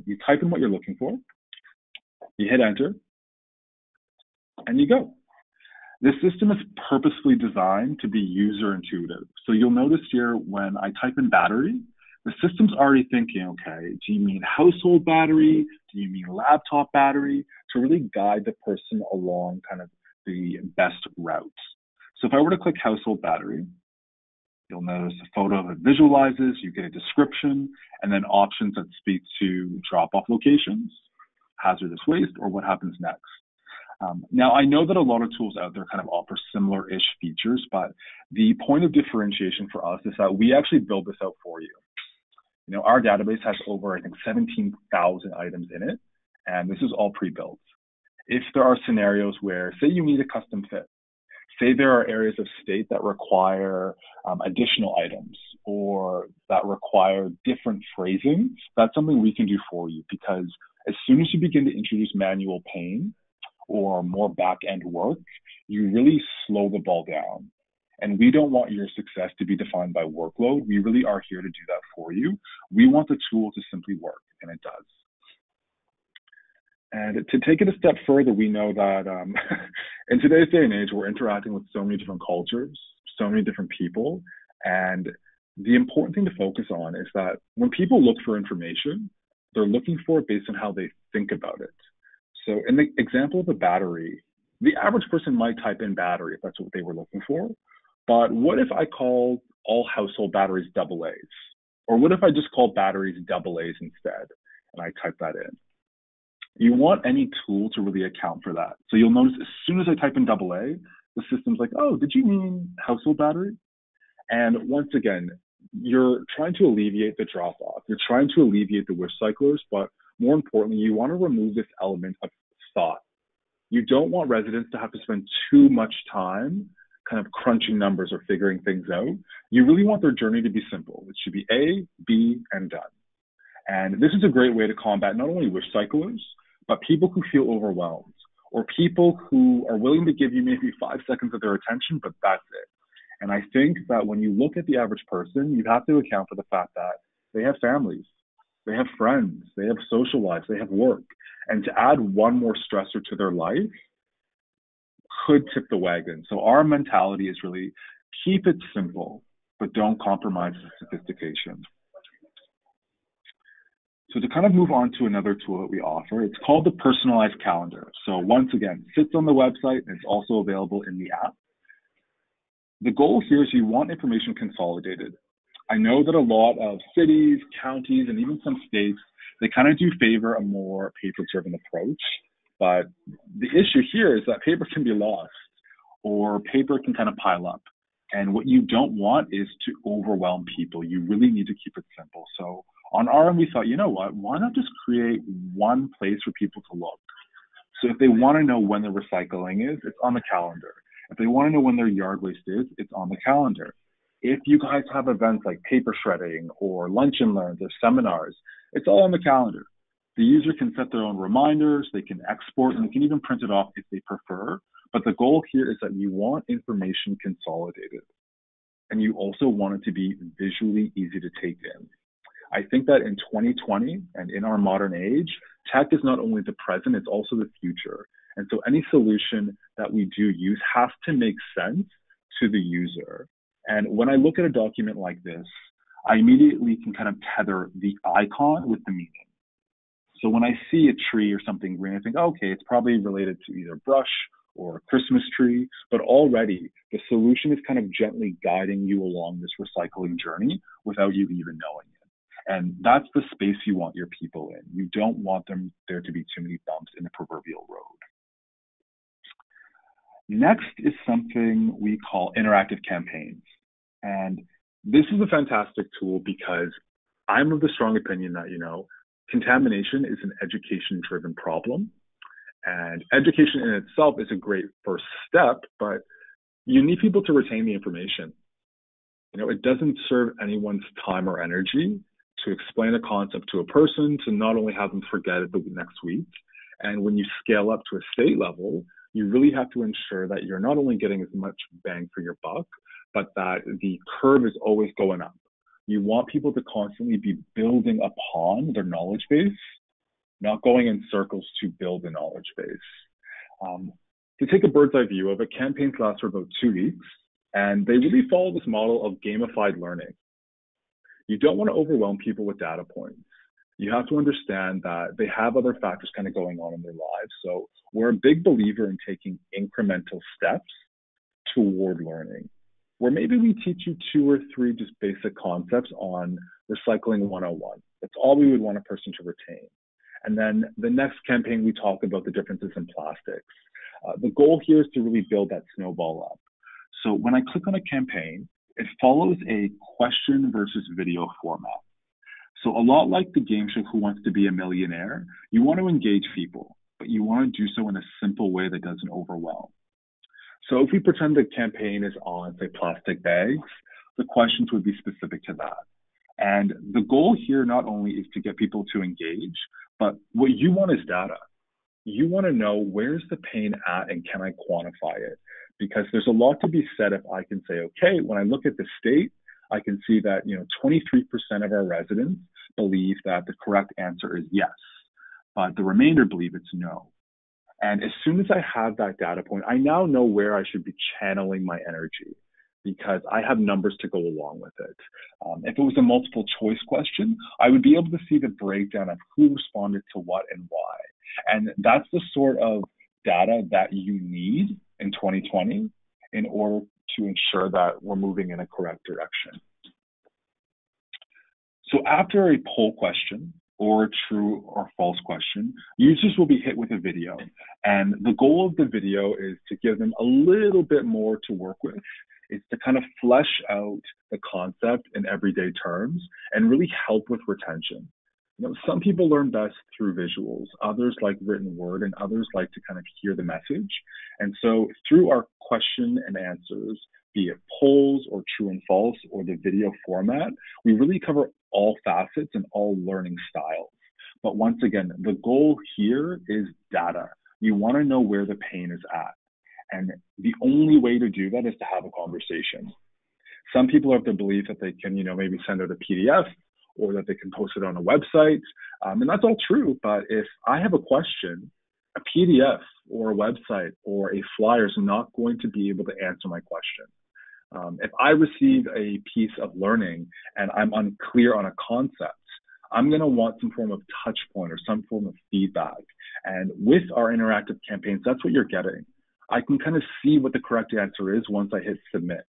You type in what you're looking for, you hit enter, and you go. This system is purposefully designed to be user intuitive. So you'll notice here when I type in battery, the system's already thinking, okay, do you mean household battery? Do you mean laptop battery? To really guide the person along kind of the best route. So if I were to click household battery, you'll notice a photo that visualizes, you get a description, and then options that speak to drop-off locations, hazardous waste, or what happens next. Now, I know that a lot of tools out there kind of offer similar-ish features, but the point of differentiation for us is that we actually build this out for you. You know, our database has over, I think, 17,000 items in it, and this is all pre-built. If there are scenarios where, say you need a custom fit, say there are areas of state that require additional items or that require different phrasing, that's something we can do for you, because as soon as you begin to introduce manual pain or more back-end work, you really slow the ball down. And we don't want your success to be defined by workload. We really are here to do that for you. We want the tool to simply work, and it does. And to take it a step further, we know that in today's day and age, we're interacting with so many different cultures, so many different people. And the important thing to focus on is that when people look for information, they're looking for it based on how they think about it. So in the example of the battery, the average person might type in battery if that's what they were looking for. But what if I called all household batteries AA's? Or what if I just called batteries AA's instead, and I type that in? You want any tool to really account for that. So you'll notice as soon as I type in AA, the system's like, oh, did you mean household battery? And once again, you're trying to alleviate the drop-off. You're trying to alleviate the wish cyclers, but more importantly, you want to remove this element of thought. You don't want residents to have to spend too much time kind of crunching numbers or figuring things out. You really want their journey to be simple. It should be A, B, and done. And this is a great way to combat not only wish cyclers, but people who feel overwhelmed, or people who are willing to give you maybe 5 seconds of their attention, but that's it. And I think that when you look at the average person, you have to account for the fact that they have families, they have friends, they have social lives, they have work. And to add one more stressor to their life could tip the wagon. So our mentality is really keep it simple, but don't compromise the sophistication. So to kind of move on to another tool that we offer, it's called the personalized calendar. So once again, it sits on the website and it's also available in the app. The goal here is you want information consolidated. I know that a lot of cities, counties, and even some states, they kind of do favor a more paper-driven approach. But the issue here is that paper can be lost or paper can kind of pile up. And what you don't want is to overwhelm people. You really need to keep it simple. So on our end, we thought, you know what, why not just create one place for people to look? So if they want to know when the recycling is, it's on the calendar. If they want to know when their yard waste is, it's on the calendar. If you guys have events like paper shredding or lunch and learns or seminars, it's all on the calendar. The user can set their own reminders, they can export, and they can even print it off if they prefer. But the goal here is that you want information consolidated. And you also want it to be visually easy to take in. I think that in 2020 and in our modern age, tech is not only the present, it's also the future. And so any solution that we do use has to make sense to the user. And when I look at a document like this, I immediately can kind of tether the icon with the meaning. So when I see a tree or something green, I think, okay, it's probably related to either brush or a Christmas tree, but already the solution is kind of gently guiding you along this recycling journey without you even knowing it. And that's the space you want your people in. You don't want there to be too many bumps in the proverbial road. Next is something we call interactive campaigns. And this is a fantastic tool because I'm of the strong opinion that, contamination is an education-driven problem. And education in itself is a great first step, but you need people to retain the information. It doesn't serve anyone's time or energy to explain a concept to a person to not only have them forget it the next week. And when you scale up to a state level, you really have to ensure that you're not only getting as much bang for your buck, but that the curve is always going up. You want people to constantly be building upon their knowledge base, not going in circles to build a knowledge base. To take a bird's eye view of it, campaigns last for about 2 weeks, and they really follow this model of gamified learning. You don't want to overwhelm people with data points. You have to understand that they have other factors kind of going on in their lives. So we're a big believer in taking incremental steps toward learning, where maybe we teach you 2 or 3 just basic concepts on recycling 101. That's all we would want a person to retain. And then the next campaign, we talk about the differences in plastics. The goal here is to really build that snowball up. So when I click on a campaign, it follows a question versus video format. So a lot like the game show Who Wants to Be a Millionaire, you want to engage people, but you want to do so in a simple way that doesn't overwhelm. So if we pretend the campaign is on, say, plastic bags, the questions would be specific to that. And the goal here not only is to get people to engage, but what you want is data. You want to know, where's the pain at and can I quantify it? Because there's a lot to be said if I can say, okay, when I look at the state, I can see that 23% of our residents believe that the correct answer is yes, but the remainder believe it's no. And as soon as I have that data point, I now know where I should be channeling my energy because I have numbers to go along with it. If it was a multiple choice question, I would be able to see the breakdown of who responded to what and why. And that's the sort of data that you need in 2020 in order to ensure that we're moving in a correct direction. So after a poll question or a true or false question, users will be hit with a video. And the goal of the video is to give them a little bit more to work with. It's to kind of flesh out the concept in everyday terms and really help with retention. Some people learn best through visuals, others like written word, and others like to kind of hear the message. And so through our question and answers, be it polls or true and false or the video format, we really cover all facets and all learning styles. But once again, the goal here is data. You want to know where the pain is at. And the only way to do that is to have a conversation. Some people have the belief that they can, maybe send out a PDF or that they can post it on a website. And that's all true. But if I have a question, a PDF or a website or a flyer is not going to be able to answer my question. If I receive a piece of learning and I'm unclear on a concept, I'm going to want some form of touch point or some form of feedback. And with our interactive campaigns, that's what you're getting. I can kind of see what the correct answer is once I hit submit.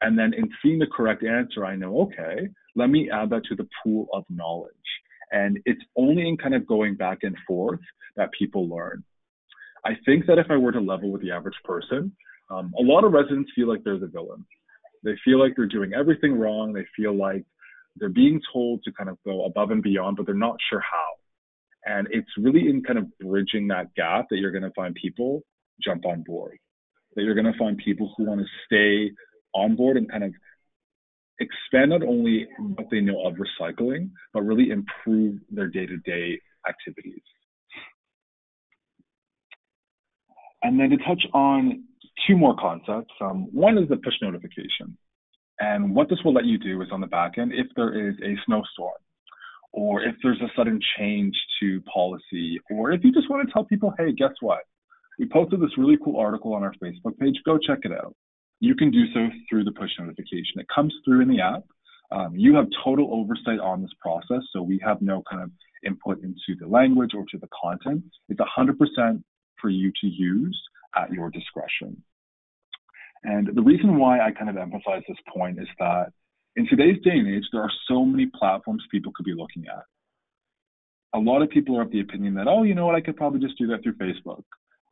And then in seeing the correct answer, I know, okay, let me add that to the pool of knowledge. And it's only in kind of going back and forth that people learn. I think that if I were to level with the average person, a lot of residents feel like they're the villain. They feel like they're doing everything wrong. They feel like they're being told to kind of go above and beyond, but they're not sure how. And it's really in kind of bridging that gap that you're going to find people jump on board, that you're going to find people who want to stay on board and kind of expand not only what they know of recycling, but really improve their day-to-day activities. And then to touch on 2 more concepts. One is the push notification. And what this will let you do is on the back end, if there is a snowstorm, or if there's a sudden change to policy, or if you just want to tell people, hey, guess what? We posted this really cool article on our Facebook page. Go check it out. You can do so through the push notification. It comes through in the app. You have total oversight on this process, so we have no kind of input into the language or to the content. It's 100% for you to use at your discretion. And the reason why I kind of emphasize this point is that in today's day and age, there are so many platforms people could be looking at. A lot of people are of the opinion that, oh, you know what, I could probably just do that through Facebook.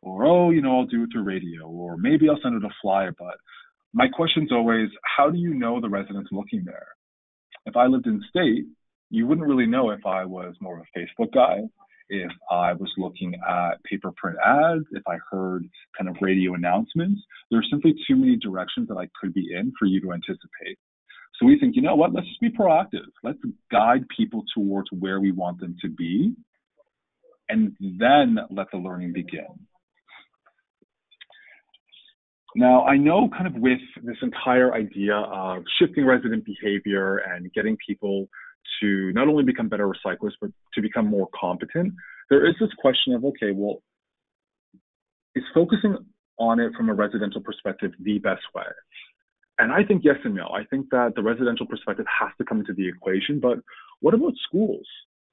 Or, oh, I'll do it through radio. Or maybe I'll send it a flyer. But my question's always, how do you know the residents looking there? If I lived in state, you wouldn't really know if I was more of a Facebook guy, if I was looking at paper print ads, if I heard kind of radio announcements. There's simply too many directions that I could be in for you to anticipate. So we think, you know what, let's just be proactive. Let's guide people towards where we want them to be, and then let the learning begin. Now, I know kind of with this entire idea of shifting resident behavior and getting people to not only become better recyclers, but to become more competent, there is this question of, okay, well, is focusing on it from a residential perspective the best way? And I think yes and no. I think that the residential perspective has to come into the equation, but what about schools?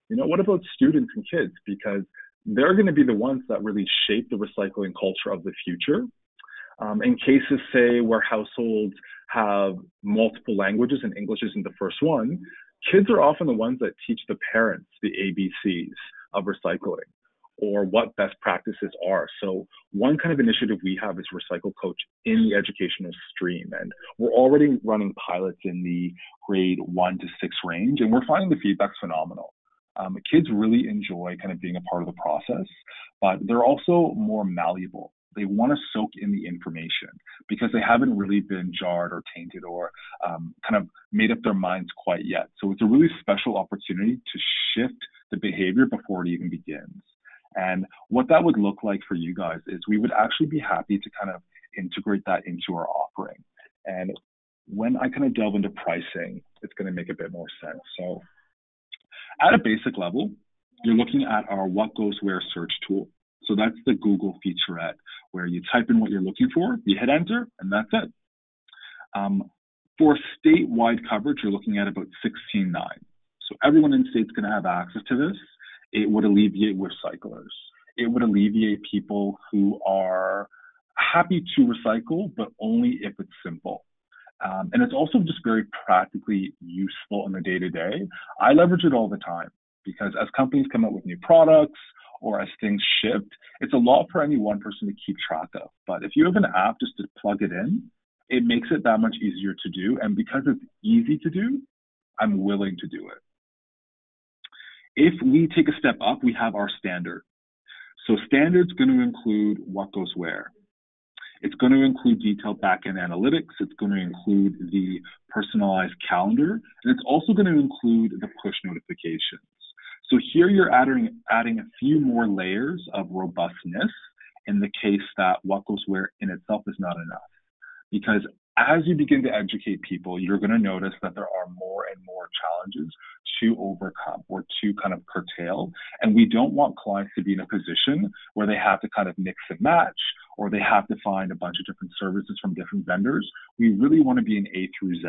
What about students and kids? Because they're going to be the ones that really shape the recycling culture of the future. In cases, say, where households have multiple languages and English isn't the first one, kids are often the ones that teach the parents the ABCs of recycling or what best practices are. So one kind of initiative we have is Recycle Coach in the educational stream. And we're already running pilots in the grade 1 to 6 range, and we're finding the feedback's phenomenal. Kids really enjoy kind of being a part of the process, but they're also more malleable. They want to soak in the information because they haven't really been jarred or tainted or kind of made up their minds quite yet. So it's a really special opportunity to shift the behavior before it even begins. And what that would look like for you guys is we would actually be happy to kind of integrate that into our offering. And when I kind of delve into pricing, it's going to make a bit more sense. So at a basic level, you're looking at our What Goes Where search tool. So that's the Google featurette where you type in what you're looking for, you hit enter, and that's it. For statewide coverage, you're looking at about $16.9. So everyone in the state's going to have access to this. It would alleviate recyclers. It would alleviate people who are happy to recycle, but only if it's simple. And it's also just very practically useful in the day-to-day. I leverage it all the time because as companies come out with new products or as things shift, it's a lot for any one person to keep track of. But if you have an app just to plug it in, it makes it that much easier to do. And because it's easy to do, I'm willing to do it. If we take a step up, we have our standard. So standard's going to include what goes where. It's going to include detailed backend analytics. It's going to include the personalized calendar. And it's also going to include the push notifications. So here you're adding a few more layers of robustness in the case that what goes where in itself is not enough. Because as you begin to educate people, you're going to notice that there are more and more challenges to overcome or to kind of curtail. And we don't want clients to be in a position where they have to kind of mix and match or they have to find a bunch of different services from different vendors. We really want to be an A through Z.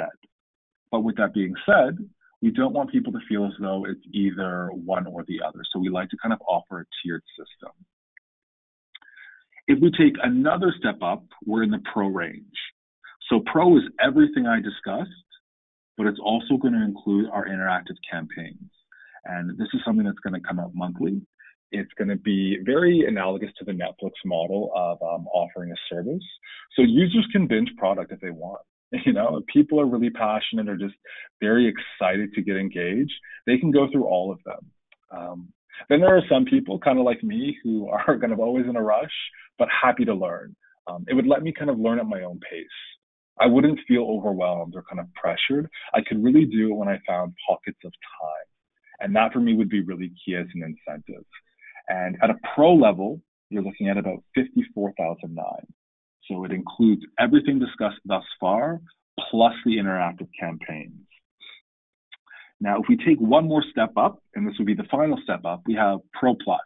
But with that being said, we don't want people to feel as though it's either one or the other. So we like to kind of offer a tiered system. If we take another step up, we're in the pro range. So pro is everything I discussed, but it's also going to include our interactive campaigns. And this is something that's going to come out monthly. It's going to be very analogous to the Netflix model of offering a service. So users can binge product if they want. You know, if people are really passionate or just very excited to get engaged, they can go through all of them. Then there are some people kind of like me who are kind of always in a rush, but happy to learn. It would let me kind of learn at my own pace. I wouldn't feel overwhelmed or kind of pressured. I could really do it when I found pockets of time. And that for me would be really key as an incentive. And at a pro level, you're looking at about $54,009. So it includes everything discussed thus far, plus the interactive campaigns. Now, if we take one more step up, and this would be the final step up, we have Pro Plus.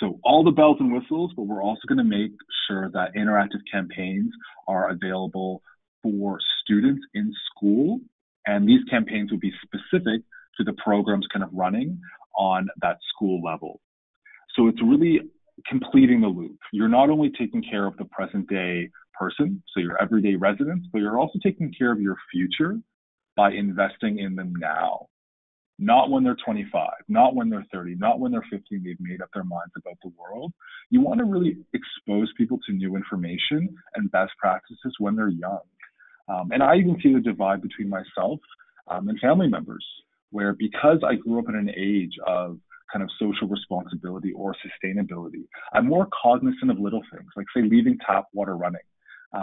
So all the bells and whistles, but we're also going to make sure that interactive campaigns are available for students in school. And these campaigns will be specific to the programs kind of running on that school level. So it's really completing the loop. You're not only taking care of the present day person, so your everyday residents, but you're also taking care of your future by investing in them now. Not when they're 25, not when they're 30, not when they're 50, they've made up their minds about the world. You want to really expose people to new information and best practices when they're young. And I even see the divide between myself and family members, where because I grew up in an age of kind of social responsibility or sustainability, I'm more cognizant of little things, like say leaving tap water running.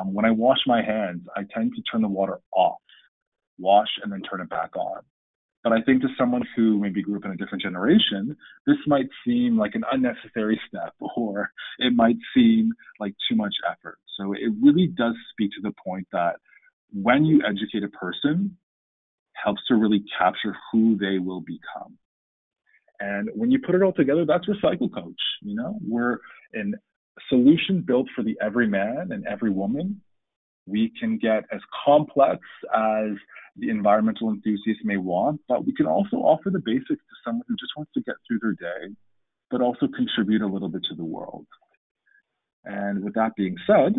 When I wash my hands, I tend to turn the water off wash, and then turn it back on. But I think to someone who maybe grew up in a different generation, this might seem like an unnecessary step, or it might seem like too much effort. So it really does speak to the point that when you educate a person, helps to really capture who they will become. And when you put it all together, that's Recycle Coach. We're a solution built for the every man and every woman. We can get as complex as the environmental enthusiast may want, but we can also offer the basics to someone who just wants to get through their day, but also contribute a little bit to the world. And with that being said,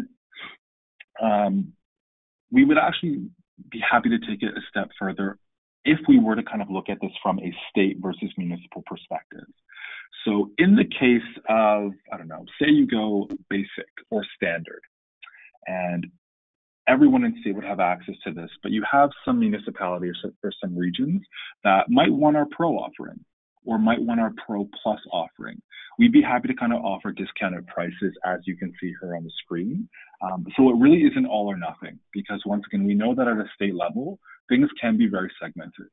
we would actually be happy to take it a step further if we were to kind of look at this from a state versus municipal perspective. So in the case of, say you go basic or standard, and everyone in the state would have access to this, but you have some municipalities or some regions that might want our pro offering or might want our pro plus offering. We'd be happy to kind of offer discounted prices, as you can see here on the screen. So it really isn't all or nothing, because once again, we know that at a state level, things can be very segmented.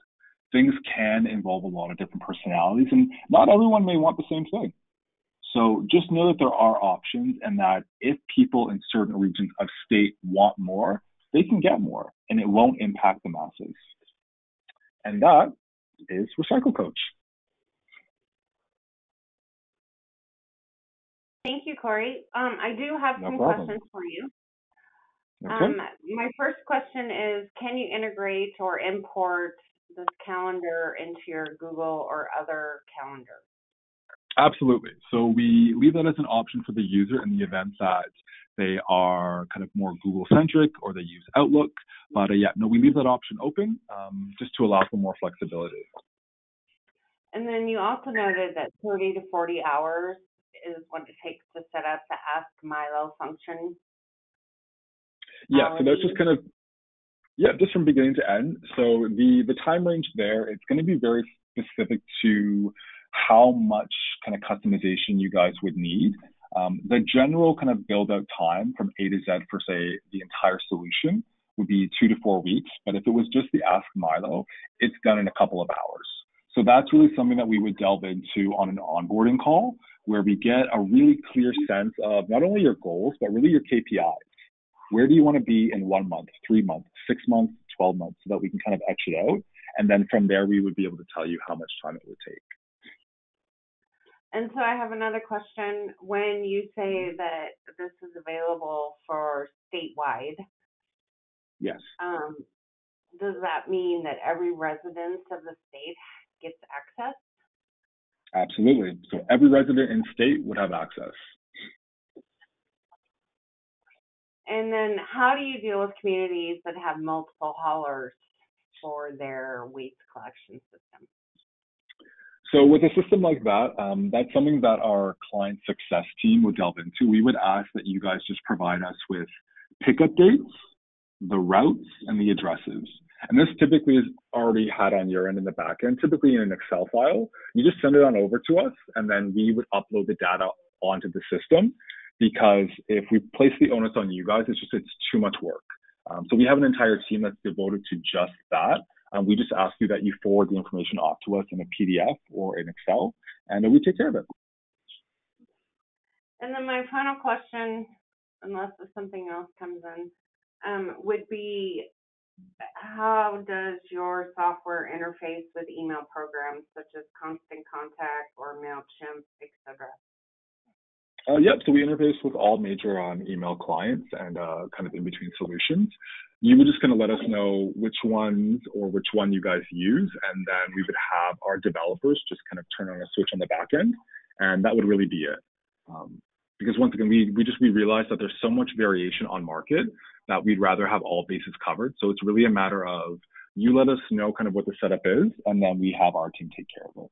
Things can involve a lot of different personalities, and not everyone may want the same thing. So just know that there are options, and that if people in certain regions of state want more, they can get more, and it won't impact the masses. And that is Recycle Coach. Thank you, Corey. I do have some questions for you. Okay. My first question is, can you integrate or import this calendar into your Google or other calendar? Absolutely. So we leave that as an option for the user in the event that they are kind of more Google-centric or they use Outlook. But we leave that option open just to allow for more flexibility. And then you also noted that 30 to 40 hours is what it takes to set up the Ask Milo function. Yeah, so that's just kind of, just from beginning to end. So the time range there, it's going to be very specific to how much kind of customization you guys would need. The general kind of build out time from A to Z for, say, the entire solution would be 2 to 4 weeks. But if it was just the Ask Milo, it's done in a couple of hours. So that's really something that we would delve into on an onboarding call, where we get a really clear sense of not only your goals, but really your KPIs. Where do you want to be in 1 month, 3 months, 6 months, 12 months, so that we can kind of etch it out. And then from there, we would be able to tell you how much time it would take. And so I have another question. When you say that this is available for statewide, yes, does that mean that every resident of the state gets access? Absolutely. So every resident in state would have access. And then how do you deal with communities that have multiple haulers for their waste collection system? So with a system like that, that's something that our client success team would delve into. We would ask that you guys just provide us with pickup dates, the routes, and the addresses. And this typically is already had on your end in the back end, typically in an Excel file. You just send it on over to us, and then we would upload the data onto the system, because if we place the onus on you guys, it's too much work. So we have an entire team that's devoted to just that. We just ask you that you forward the information off to us in a PDF or in Excel, and then we take care of it. And then my final question, unless something else comes in, would be, how does your software interface with email programs such as Constant Contact or MailChimp, etc.? So we interface with all major email clients and kind of in-between solutions. You would just kind of let us know which ones or which one you guys use, and then we would have our developers just kind of turn on a switch on the back end, and that would really be it. Because once again, we realize that there's so much variation on market that we'd rather have all bases covered. So it's really a matter of you let us know kind of what the setup is, and then we have our team take care of it.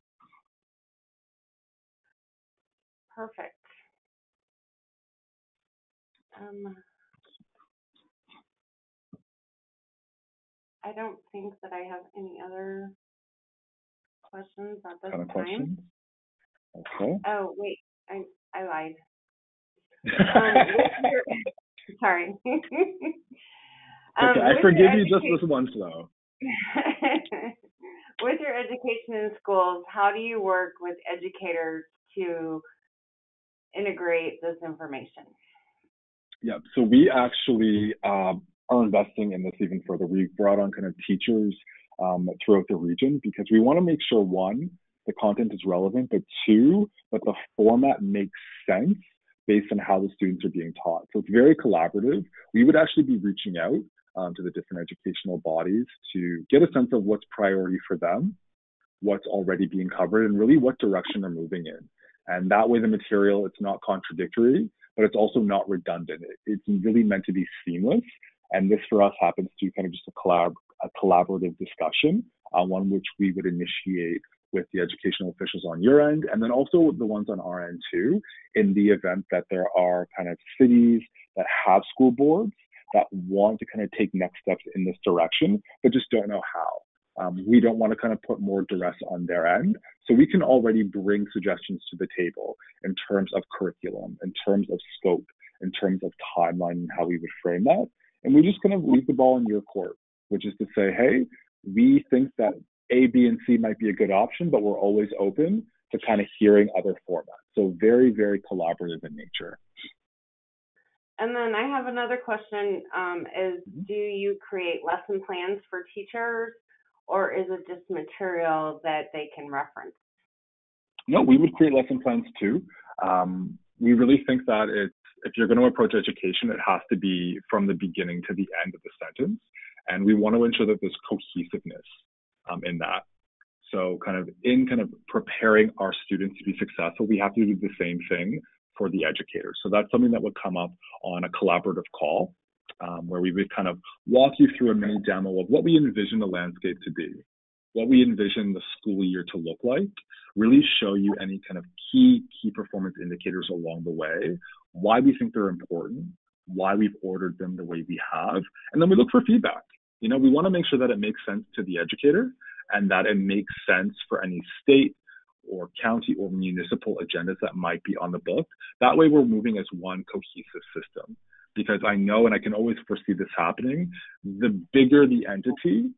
Perfect. I don't think that I have any other questions at this time. Questions? Okay. Oh, wait, I lied. Sorry. Okay, I forgive you just this once, though. With your education in schools, how do you work with educators to integrate this information? Yeah, so we actually are investing in this even further. We've brought on kind of teachers throughout the region because we want to make sure, one, the content is relevant, but two, that the format makes sense based on how the students are being taught. So it's very collaborative. We would actually be reaching out to the different educational bodies to get a sense of what's priority for them, what's already being covered, and really what direction they're moving in. And that way the material, it's not contradictory, but it's also not redundant. It's really meant to be seamless. And this for us happens to kind of just a collaborative discussion, one which we would initiate with the educational officials on your end, and then also the ones on our end too, in the event that there are kind of cities that have school boards that want to kind of take next steps in this direction, but just don't know how. We don't want to kind of put more duress on their end. So we can already bring suggestions to the table in terms of curriculum, in terms of scope, in terms of timeline and how we would frame that. And we just kind of leave the ball in your court, which is to say, hey, we think that A, B, and C might be a good option, but we're always open to kind of hearing other formats. So very, very collaborative in nature. And then I have another question, is do you create lesson plans for teachers, or is it just material that they can reference? No, we would create lesson plans too. We really think that if you're going to approach education, it has to be from the beginning to the end of the sentence. And we want to ensure that there's cohesiveness in that. So kind of preparing our students to be successful, we have to do the same thing for the educators. So that's something that would come up on a collaborative call where we would kind of walk you through a mini demo of what we envision the landscape to be, what we envision the school year to look like, really show you any kind of key performance indicators along the way, why we think they're important, why we've ordered them the way we have, and then we look for feedback. You know, we want to make sure that it makes sense to the educator and that it makes sense for any state or county or municipal agendas that might be on the book. That way we're moving as one cohesive system. Because I know, and I can always foresee this happening, the bigger the entity,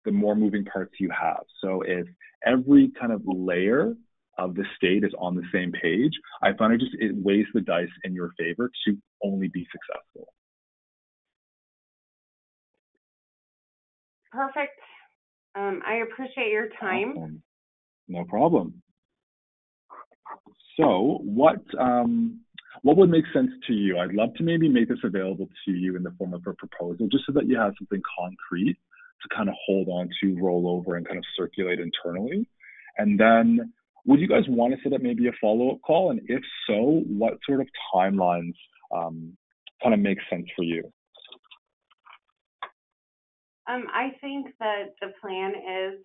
the more moving parts you have. So if every kind of layer of the state is on the same page, I find it weighs the dice in your favor to only be successful. Perfect. I appreciate your time. Awesome. No problem. So what would make sense to you? I'd love to maybe make this available to you in the form of a proposal, just so that you have something concrete to kind of hold on to, roll over, and kind of circulate internally. And then would you guys want to set up maybe a follow-up call? And if so, what sort of timelines kind of make sense for you? I think that the plan is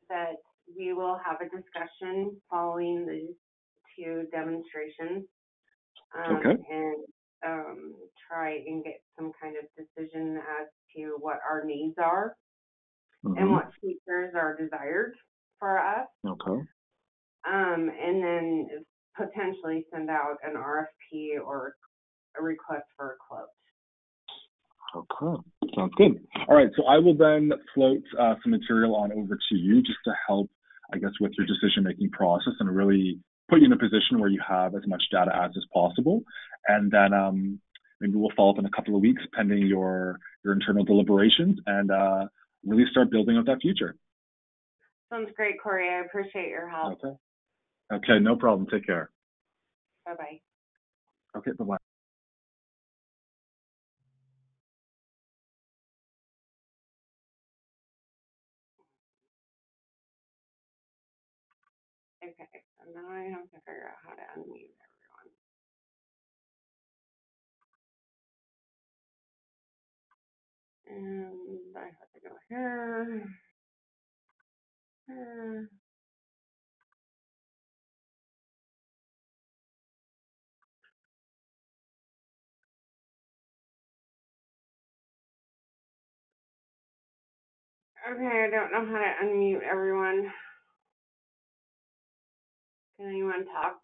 that we will have a discussion following the two demonstrations and try and get some kind of decision as to what our needs are and what features are desired for us. Okay. And then potentially send out an RFP or a request for a quote. Okay, sounds good. All right, so I will then float some material on over to you just to help, I guess, with your decision-making process and really put you in a position where you have as much data as is possible. And then maybe we'll follow up in a couple of weeks pending your internal deliberations and really start building out that future. Sounds great, Corey. I appreciate your help. Okay, no problem. Take care. Bye-bye. Okay, bye-bye. Okay, so now I have to figure out how to unmute everyone. And I have to go here. Okay, I don't know how to unmute everyone. Can anyone talk?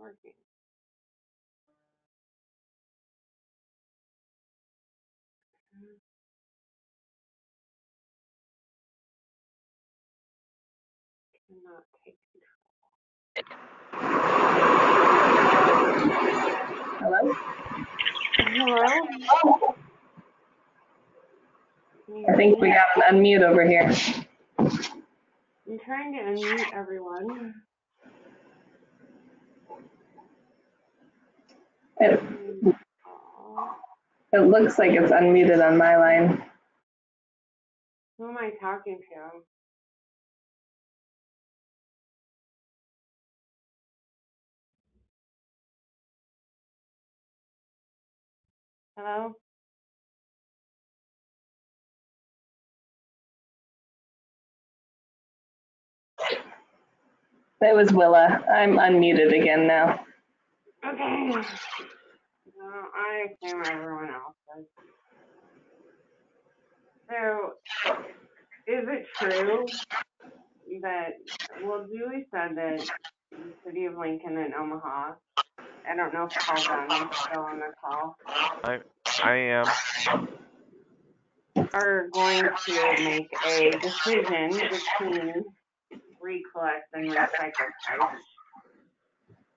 working. Cannot take. Hello? Hello? I think we got an unmute over here. I'm trying to unmute everyone. It looks like it's unmuted on my line. Who am I talking to? Hello? It was Willa. I'm unmuted again now. Okay. Well, I assume everyone else is. So, is it true that, well, Julie said that the city of Lincoln and Omaha, I don't know if Paul Dunn is still on the call, I am. are going to make a decision between ReCollect and recycle types.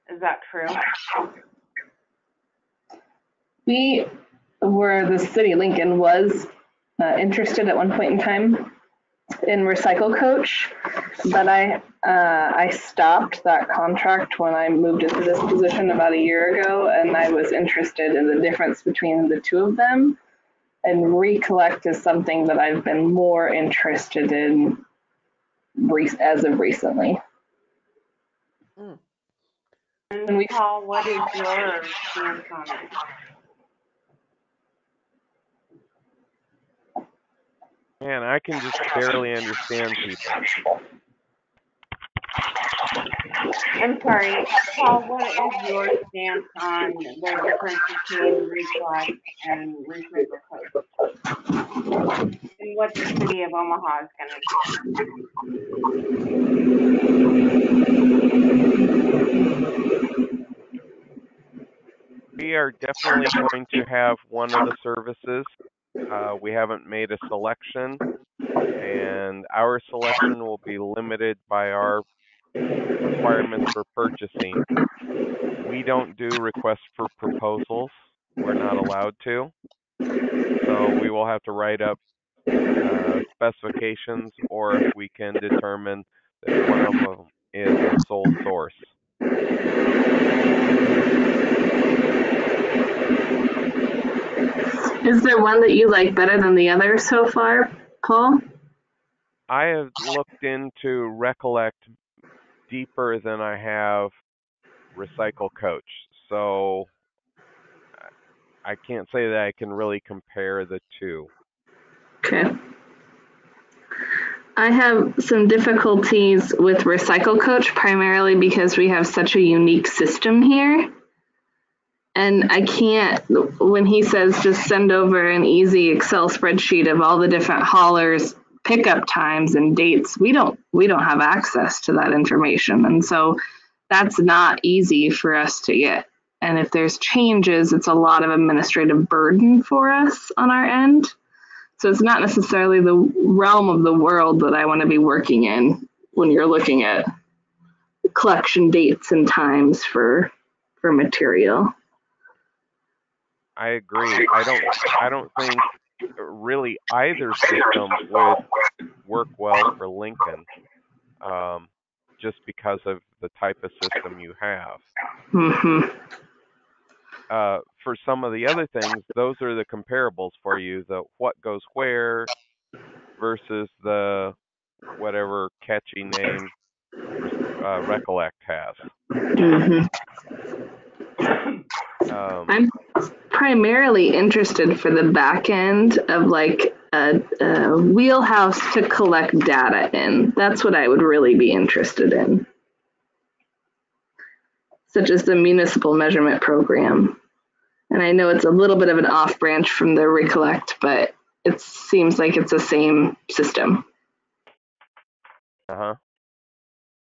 Is that true? The city of Lincoln was interested at one point in time in Recycle Coach, but I stopped that contract when I moved into this position about a year ago, and I was interested in the difference between the two of them. And ReCollect is something that I've been more interested in as of recently. And Paul, what is your stance on it? Man, I can just barely understand people. I'm sorry, Paul, what is your stance on the difference between ReCollect and recycle codes? And what the city of Omaha is going to do? We are definitely going to have one of the services. We haven't made a selection, and our selection will be limited by our requirements for purchasing. We don't do requests for proposals. We're not allowed to. So we will have to write up specifications, or if we can determine that one of them is a sole source. Is there one that you like better than the other so far, Paul? I have looked into ReCollect deeper than I have Recycle Coach, so I can't say that I can really compare the two. Okay. I have some difficulties with Recycle Coach primarily because we have such a unique system here. And I can't, when he says just send over an easy Excel spreadsheet of all the different haulers, pickup times and dates, we don't have access to that information. And so that's not easy for us to get. And if there's changes, it's a lot of administrative burden for us on our end. So it's not necessarily the realm of the world that I want to be working in when you're looking at collection dates and times for material. I agree. I don't think really either system would work well for Lincoln, just because of the type of system you have. Mm-hmm. For some of the other things, those are the comparables for you, the what goes where versus the whatever catchy name ReCollect has. Mm-hmm. I'm primarily interested for the back end of like a wheelhouse to collect data in. That's what I would really be interested in, such as the municipal measurement program. And I know it's a little bit of an off branch from the ReCollect, but it seems like it's the same system. Uh-huh.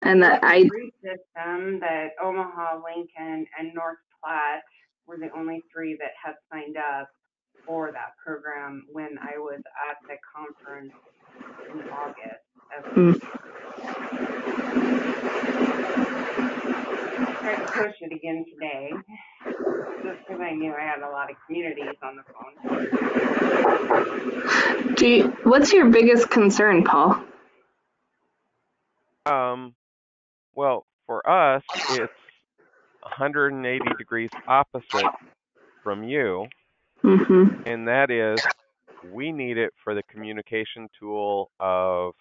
And that a free system that Omaha, Lincoln, and North Platte were the only three that had signed up for that program when I was at the conference in August of this year. I tried to push it again today, just because I knew I had a lot of communities on the phone. What's your biggest concern, Paul? Well, for us, it's 180 degrees opposite from you, and that is we need it for the communication tool of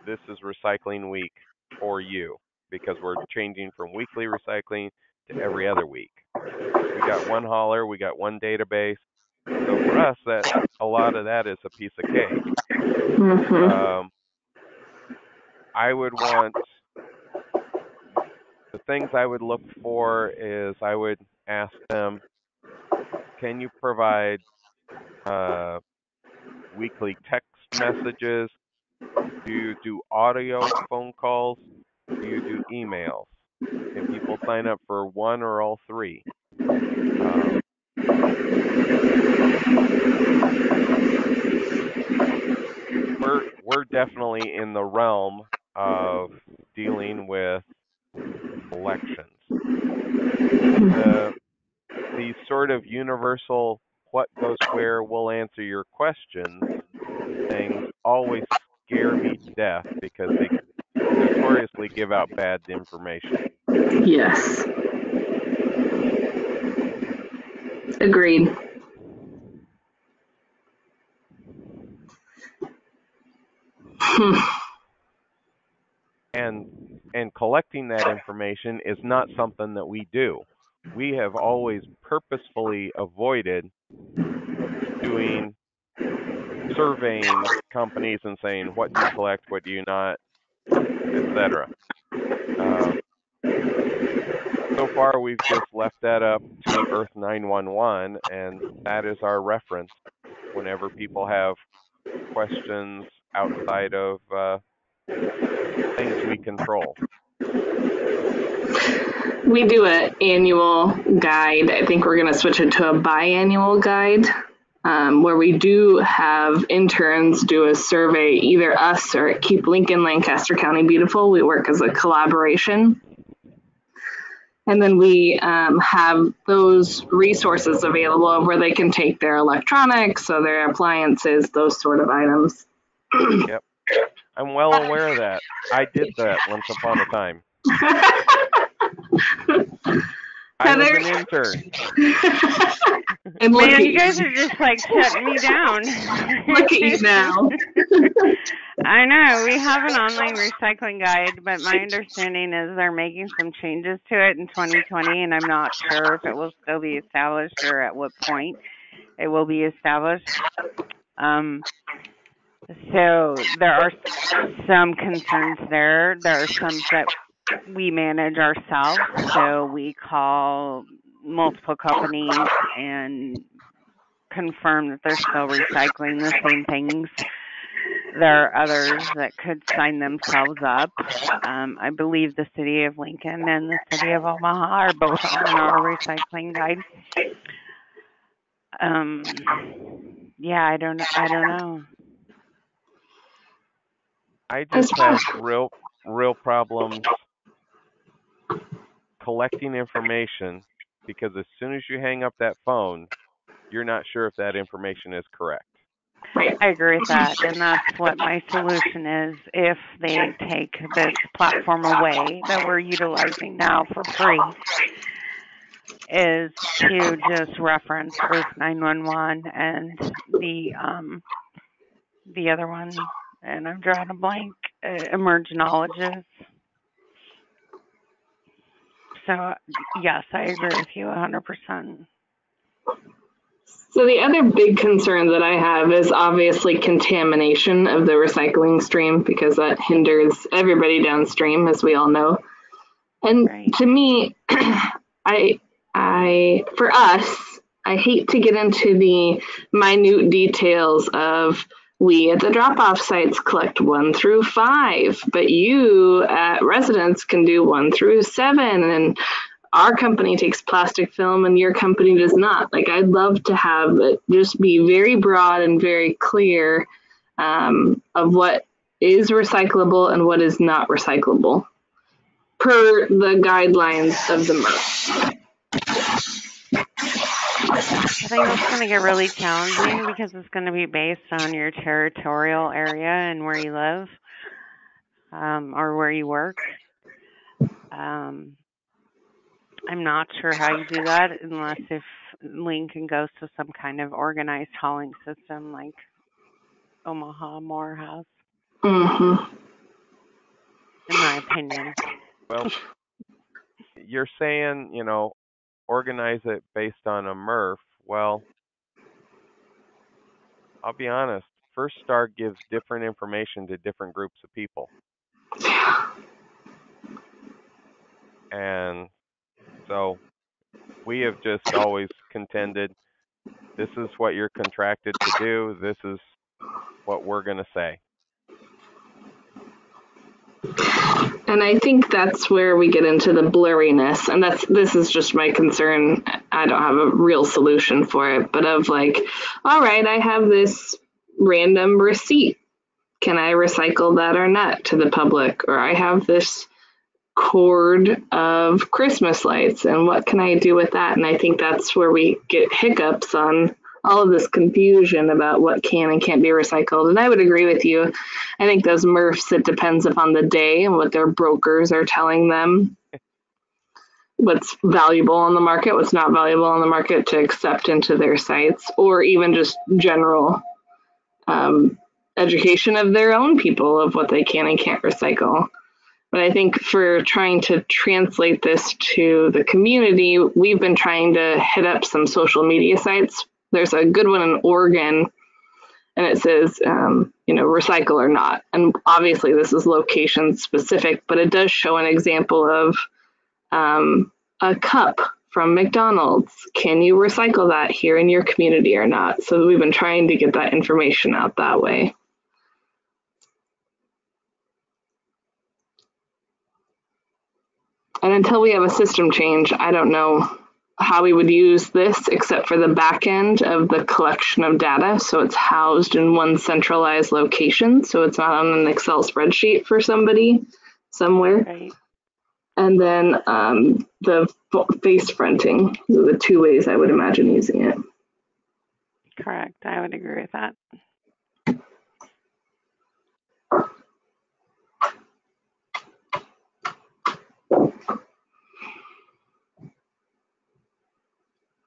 this is recycling week for you, because we're changing from weekly recycling to every other week. We got one hauler, we got one database. So for us, that a lot of that is a piece of cake. I would want the things I would look for is I would ask them, can you provide weekly text messages? Do you do audio phone calls? Do you do emails? Can people sign up for one or all three? We're definitely in the realm of dealing with elections. These sort of universal what goes where will answer your questions things always scare me to death because they notoriously give out bad information. Yes. Agreed. And collecting that information is not something that we do. We have always purposefully avoided doing surveying companies and saying what do you collect, what do you not, etc. So far, we've just left that up to Earth 911, and that is our reference whenever people have questions outside of things we control. We do an annual guide. I think we're going to switch it to a biannual guide, where we do have interns do a survey, either us or at Keep Lincoln, Lancaster County Beautiful. We work as a collaboration. And then we have those resources available where they can take their electronics, so their appliances, those sort of items. Yep. I'm well aware of that. I did that once upon a time. I was an intern. And man, you guys are just like shutting me down. Look at you now. I know. We have an online recycling guide, but my understanding is they're making some changes to it in 2020, and I'm not sure if it will still be established or at what point it will be established. So there are some concerns there. There are some that we manage ourselves, so we call multiple companies and confirm that they're still recycling the same things. There are others that could sign themselves up. I believe the city of Lincoln and the city of Omaha are both on our recycling guide. Yeah, I don't know. I just have real problems collecting information because as soon as you hang up that phone, you're not sure if that information is correct. I agree with that, and that's what my solution is. If they take this platform away that we're utilizing now for free, is to just reference Earth 911 and the other one, and I'm drawing a blank, Emergenologist. So yes, I agree with you 100%. So the other big concern that I have is obviously contamination of the recycling stream, because that hinders everybody downstream, as we all know. And right. To me, for us, I hate to get into the minute details of we at the drop-off sites collect 1 through 5, but you at residence can do 1 through 7, and our company takes plastic film and your company does not. Like, I'd love to have it just be very broad and very clear of what is recyclable and what is not recyclable per the guidelines of the MRF. I think that's going to get really challenging because it's going to be based on your territorial area and where you live or where you work. I'm not sure how you do that unless if Lincoln goes to some kind of organized hauling system like Omaha Moore has, Mm-hmm. in my opinion. Well, you're saying, organize it based on a MRF. Well, I'll be honest. First Star gives different information to different groups of people. And so we have just always contended, this is what you're contracted to do. This is what we're going to say. And I think that's where we get into the blurriness, and this is just my concern. I don't have a real solution for it, but of like, all right, I have this random receipt. Can I recycle that or not to the public? Or I have this cord of Christmas lights, and what can I do with that? And I think that's where we get hiccups on all of this confusion about what can and can't be recycled. And I would agree with you. I think those MRFs, it depends upon the day and what their brokers are telling them, what's valuable on the market, what's not valuable on the market to accept into their sites, or even just general education of their own people of what they can and can't recycle. But I think for trying to translate this to the community, we've been trying to hit up some social media sites. There's a good one in Oregon, and it says, recycle or not. And obviously this is location specific, but it does show an example of a cup from McDonald's. Can you recycle that here in your community or not? So we've been trying to get that information out that way. And until we have a system change, I don't know how we would use this except for the back end of the collection of data. So it's housed in one centralized location. So it's not on an Excel spreadsheet for somebody somewhere. Right. And then the face fronting, those are the 2 ways I would imagine using it. Correct. I would agree with that.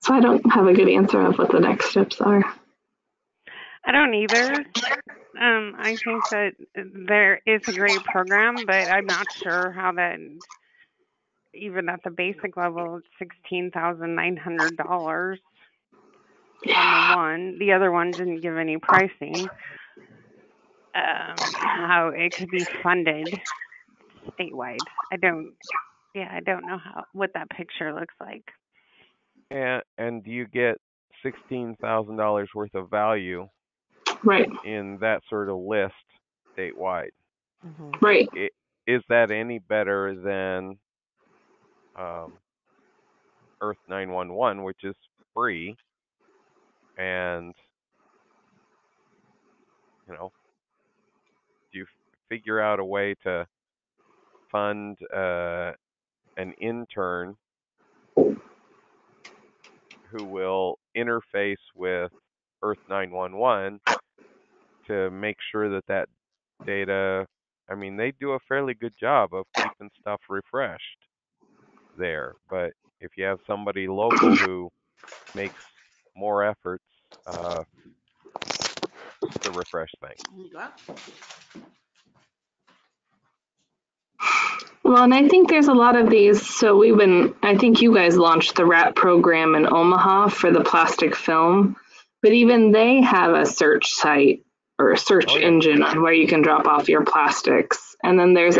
So I don't have a good answer of what the next steps are. I don't either. I think that there is a great program, but I'm not sure how that, even at the basic level, it's $16,900 on the one. The other one didn't give any pricing. How it could be funded statewide. I don't know what that picture looks like. And you get $16,000 worth of value, right, in that sort of list statewide. Mm-hmm. Right. Is that any better than Earth 911, which is free, and do you figure out a way to fund an intern who will interface with Earth 911 to make sure that data, they do a fairly good job of keeping stuff refreshed there. But if you have somebody local who makes more efforts to refresh things. Well, and I think there's a lot of these. So I think you guys launched the RAP program in Omaha for the plastic film, but even they have a search site or a search engine on where you can drop off your plastics. And then there's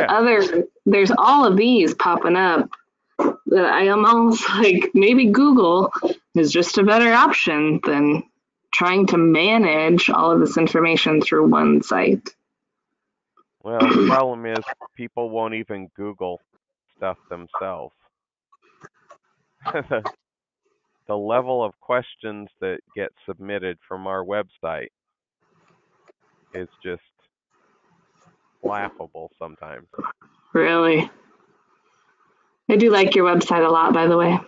all of these popping up that I am almost like maybe Google is just a better option than trying to manage all of this information through one site. Well, the problem is people won't even Google stuff themselves. The level of questions that get submitted from our website is just laughable sometimes. Really? I do like your website a lot, by the way.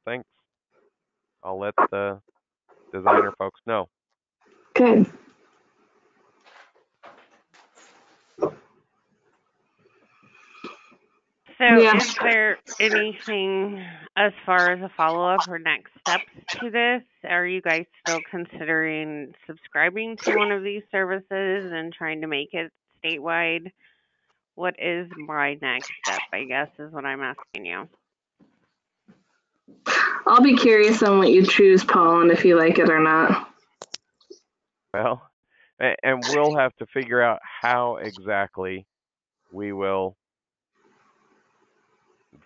Thanks. I'll let the designer folks know. Good. So Yeah. is there anything as far as a follow-up or next steps to this? Are you guys still considering subscribing to one of these services and trying to make it statewide? What is my next step, I guess, is what I'm asking you. I'll be curious on what you choose, Paul, and if you like it or not. Well, and we'll have to figure out how exactly we will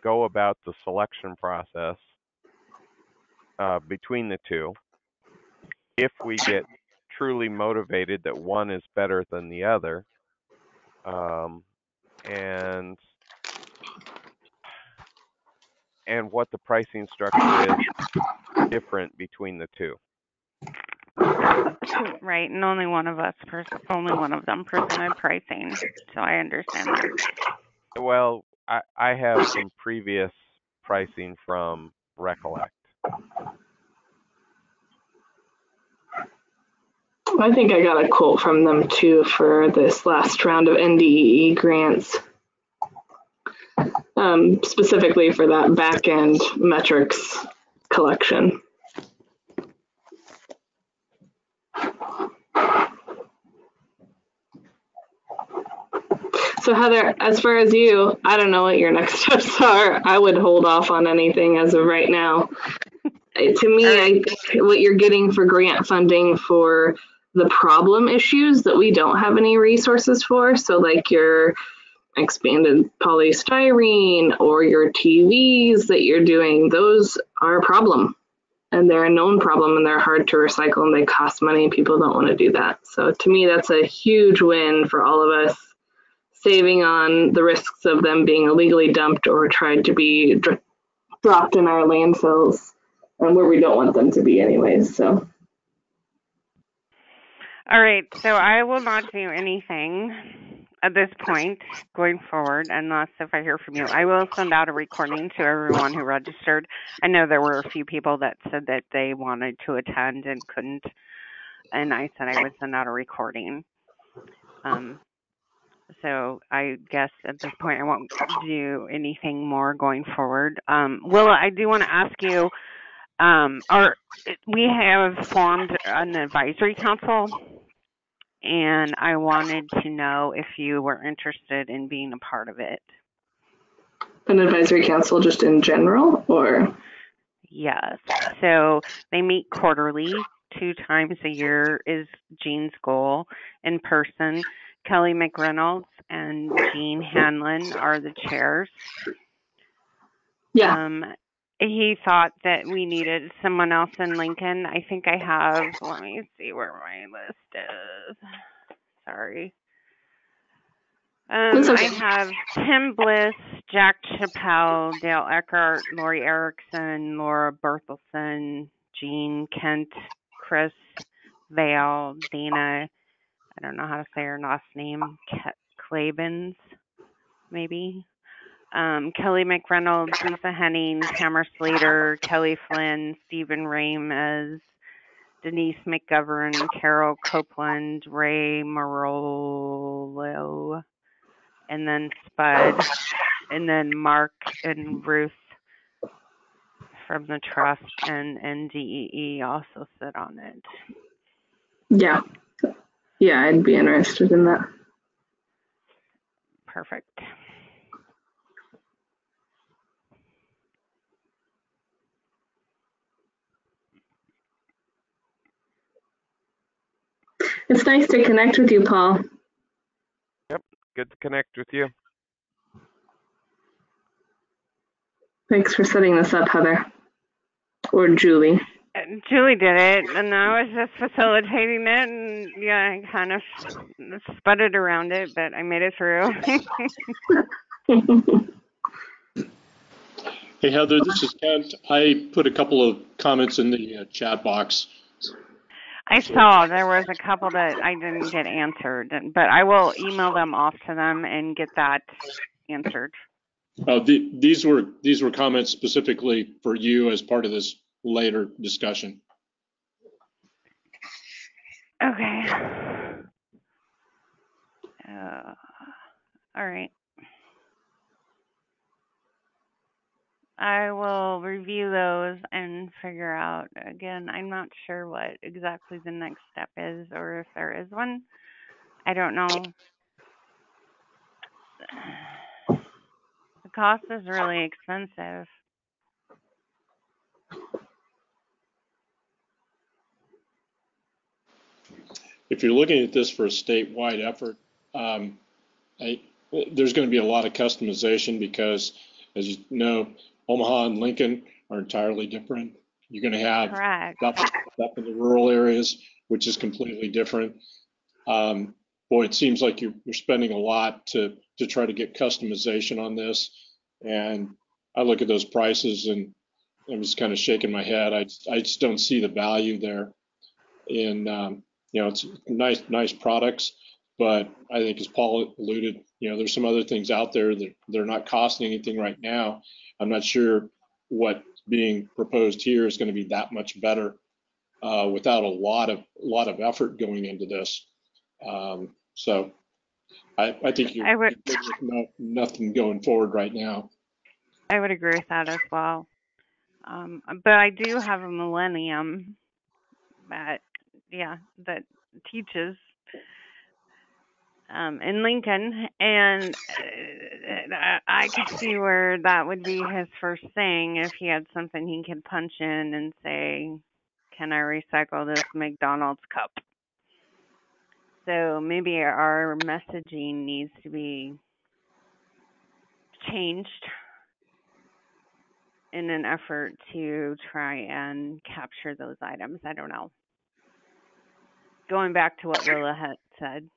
go about the selection process between the two. If we get truly motivated that one is better than the other, and what the pricing structure is different between the two. Right, and only one of them presented pricing, so I understand that. Well, I have some previous pricing from ReCollect. I think I got a quote from them too for this last round of NDEE grants, specifically for that back-end metrics collection. So Heather, as far as you, I don't know what your next steps are. I would hold off on anything as of right now. To me, I think what you're getting for grant funding for the problem issues that we don't have any resources for, so like your expanded polystyrene or your TVs that you're doing, those are a problem. And they're a known problem, and they're hard to recycle, and they cost money, and people don't want to do that. So to me, that's a huge win for all of us, saving on the risks of them being illegally dumped or tried to be dropped in our landfills, and where we don't want them to be anyways. So. All right, so I will not do anything at this point going forward unless if I hear from you. I will send out a recording to everyone who registered. I know there were a few people that said that they wanted to attend and couldn't, and I said I would send out a recording. So I guess at this point I won't do anything more going forward. Willa, I do want to ask you, we have formed an advisory council, and I wanted to know if you were interested in being a part of it. An advisory council just in general, or? Yes. So they meet quarterly, 2 times a year is Jean's goal in person. Kelly McReynolds and Jean Hanlon are the chairs. Yeah. He thought that we needed someone else in Lincoln. I think I have, let me see where my list is. Sorry. I have Tim Bliss, Jack Chappelle, Dale Eckhart, Lori Erickson, Laura Berthelsen, Jean Kent, Chris Vale, Dana, I don't know how to say her last name, Klabens, maybe. Kelly McReynolds, Lisa Henning, Tamara Slater, Kelly Flynn, Stephen Ramez, Denise McGovern, Carol Copeland, Ray Marolo, and then Spud, and then Mark and Ruth from the Trust and NDEE also sit on it. Yeah. Yeah, I'd be interested in that. Perfect. It's nice to connect with you, Paul. Yep, good to connect with you. Thanks for setting this up, Heather. Or Julie. Julie did it, and I was just facilitating it, and yeah, I kind of sputtered around it, but I made it through. Hey, Heather, this is Kent. I put a couple of comments in the chat box. I saw there was a couple that I didn't get answered, but I will email them off to them and get that answered. These were comments specifically for you as part of this later discussion. Okay. All right. I will review those and figure out. Again, I'm not sure what exactly the next step is, or if there is one. I don't know. The cost is really expensive. If you're looking at this for a statewide effort, there's going to be a lot of customization because, as you know, Omaha and Lincoln are entirely different. You're going to have stuff in the rural areas, which is completely different. Boy, it seems like you're spending a lot to try to get customization on this. And I look at those prices and I'm just kind of shaking my head. I just don't see the value there. In it's nice products, but I think, as Paul alluded, there's some other things out there that they're not costing anything right now. I'm not sure what's being proposed here is going to be that much better without a lot of effort going into this. So I think you're nothing going forward right now. I would agree with that as well. But I do have a Millennium that teaches in Lincoln, and I could see where that would be his first thing if he had something he could punch in and say, can I recycle this McDonald's cup? So maybe our messaging needs to be changed in an effort to try and capture those items. I don't know. Going back to what Willa had said.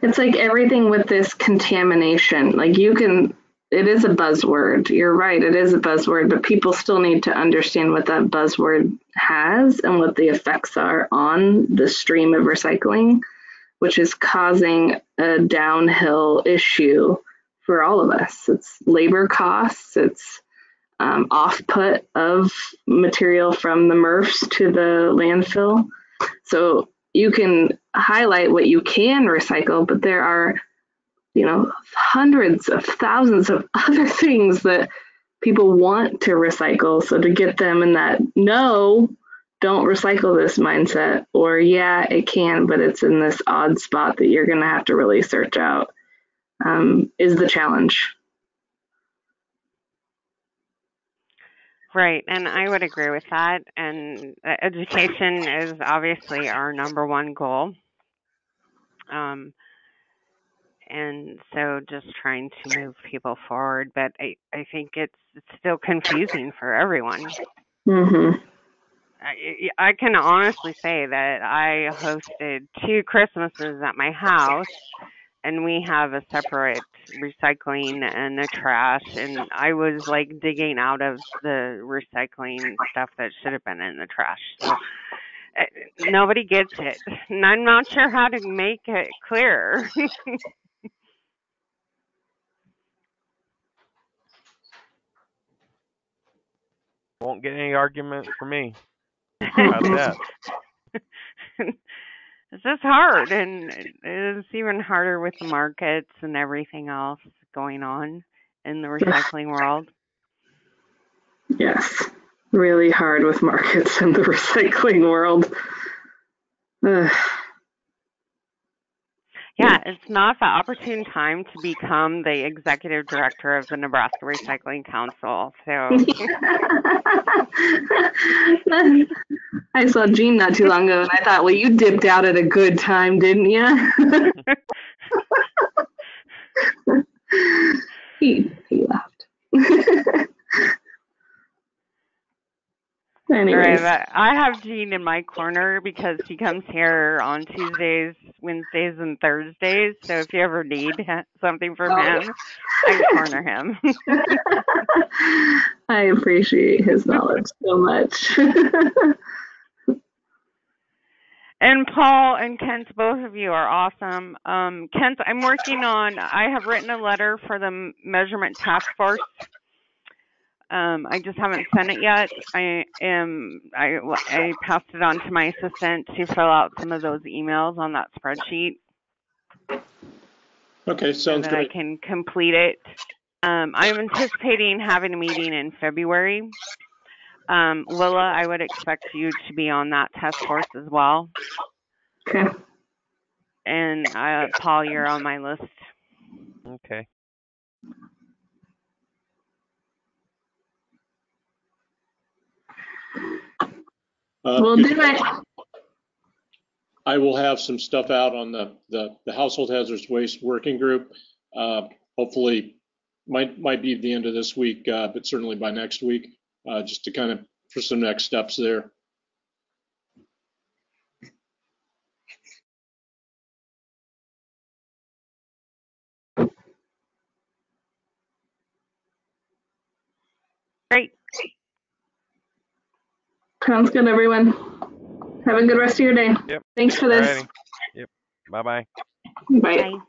It's like everything with this contamination. Like it is a buzzword. You're right, it is a buzzword, but people still need to understand what that buzzword has and what the effects are on the stream of recycling, which is causing a downhill issue for all of us. It's labor costs, it's off-put of material from the MRFs to the landfill. So you can highlight what you can recycle, but there are, hundreds of thousands of other things that people want to recycle. So to get them in that, no, don't recycle this mindset, or yeah, it can, but it's in this odd spot that you're going to have to really search out, is the challenge. Right, and I would agree with that. And education is obviously our number one goal. And so just trying to move people forward, but I think it's still confusing for everyone. Mm-hmm. I can honestly say that I hosted 2 Christmases at my house, and we have a separate recycling and a trash, and I was like digging out of the recycling stuff that should have been in the trash. So nobody gets it, and I'm not sure how to make it clear. Won't get any argument from me about that. It's just hard, and it's even harder with the markets and everything else going on in the recycling world. Yes, really hard with markets and the recycling world. Yeah, it's not the opportune time to become the executive director of the Nebraska Recycling Council. So I saw Gene not too long ago, and I thought, well, you dipped out at a good time, didn't you? he laughed. Anyways. Right, I have Jean in my corner because she comes here on Tuesdays, Wednesdays, and Thursdays. So if you ever need something from him, I can corner him. I appreciate his knowledge so much. And Paul and Kent, both of you are awesome. Kent, I have written a letter for the measurement task force. I just haven't sent it yet. I passed it on to my assistant to fill out some of those emails on that spreadsheet. Okay, sounds so that great. I can complete it. I'm anticipating having a meeting in February. Willa, I would expect you to be on that task force as well. Okay. And Paul, you're on my list. Okay. We'll do it. I will have some stuff out on the Household Hazardous Waste Working Group. Hopefully, might be at the end of this week, but certainly by next week, just to kind of for some next steps there. Great. Sounds good, everyone. Have a good rest of your day. Yep. Thanks for this. Alrighty. Yep. Bye-bye. Bye. Bye.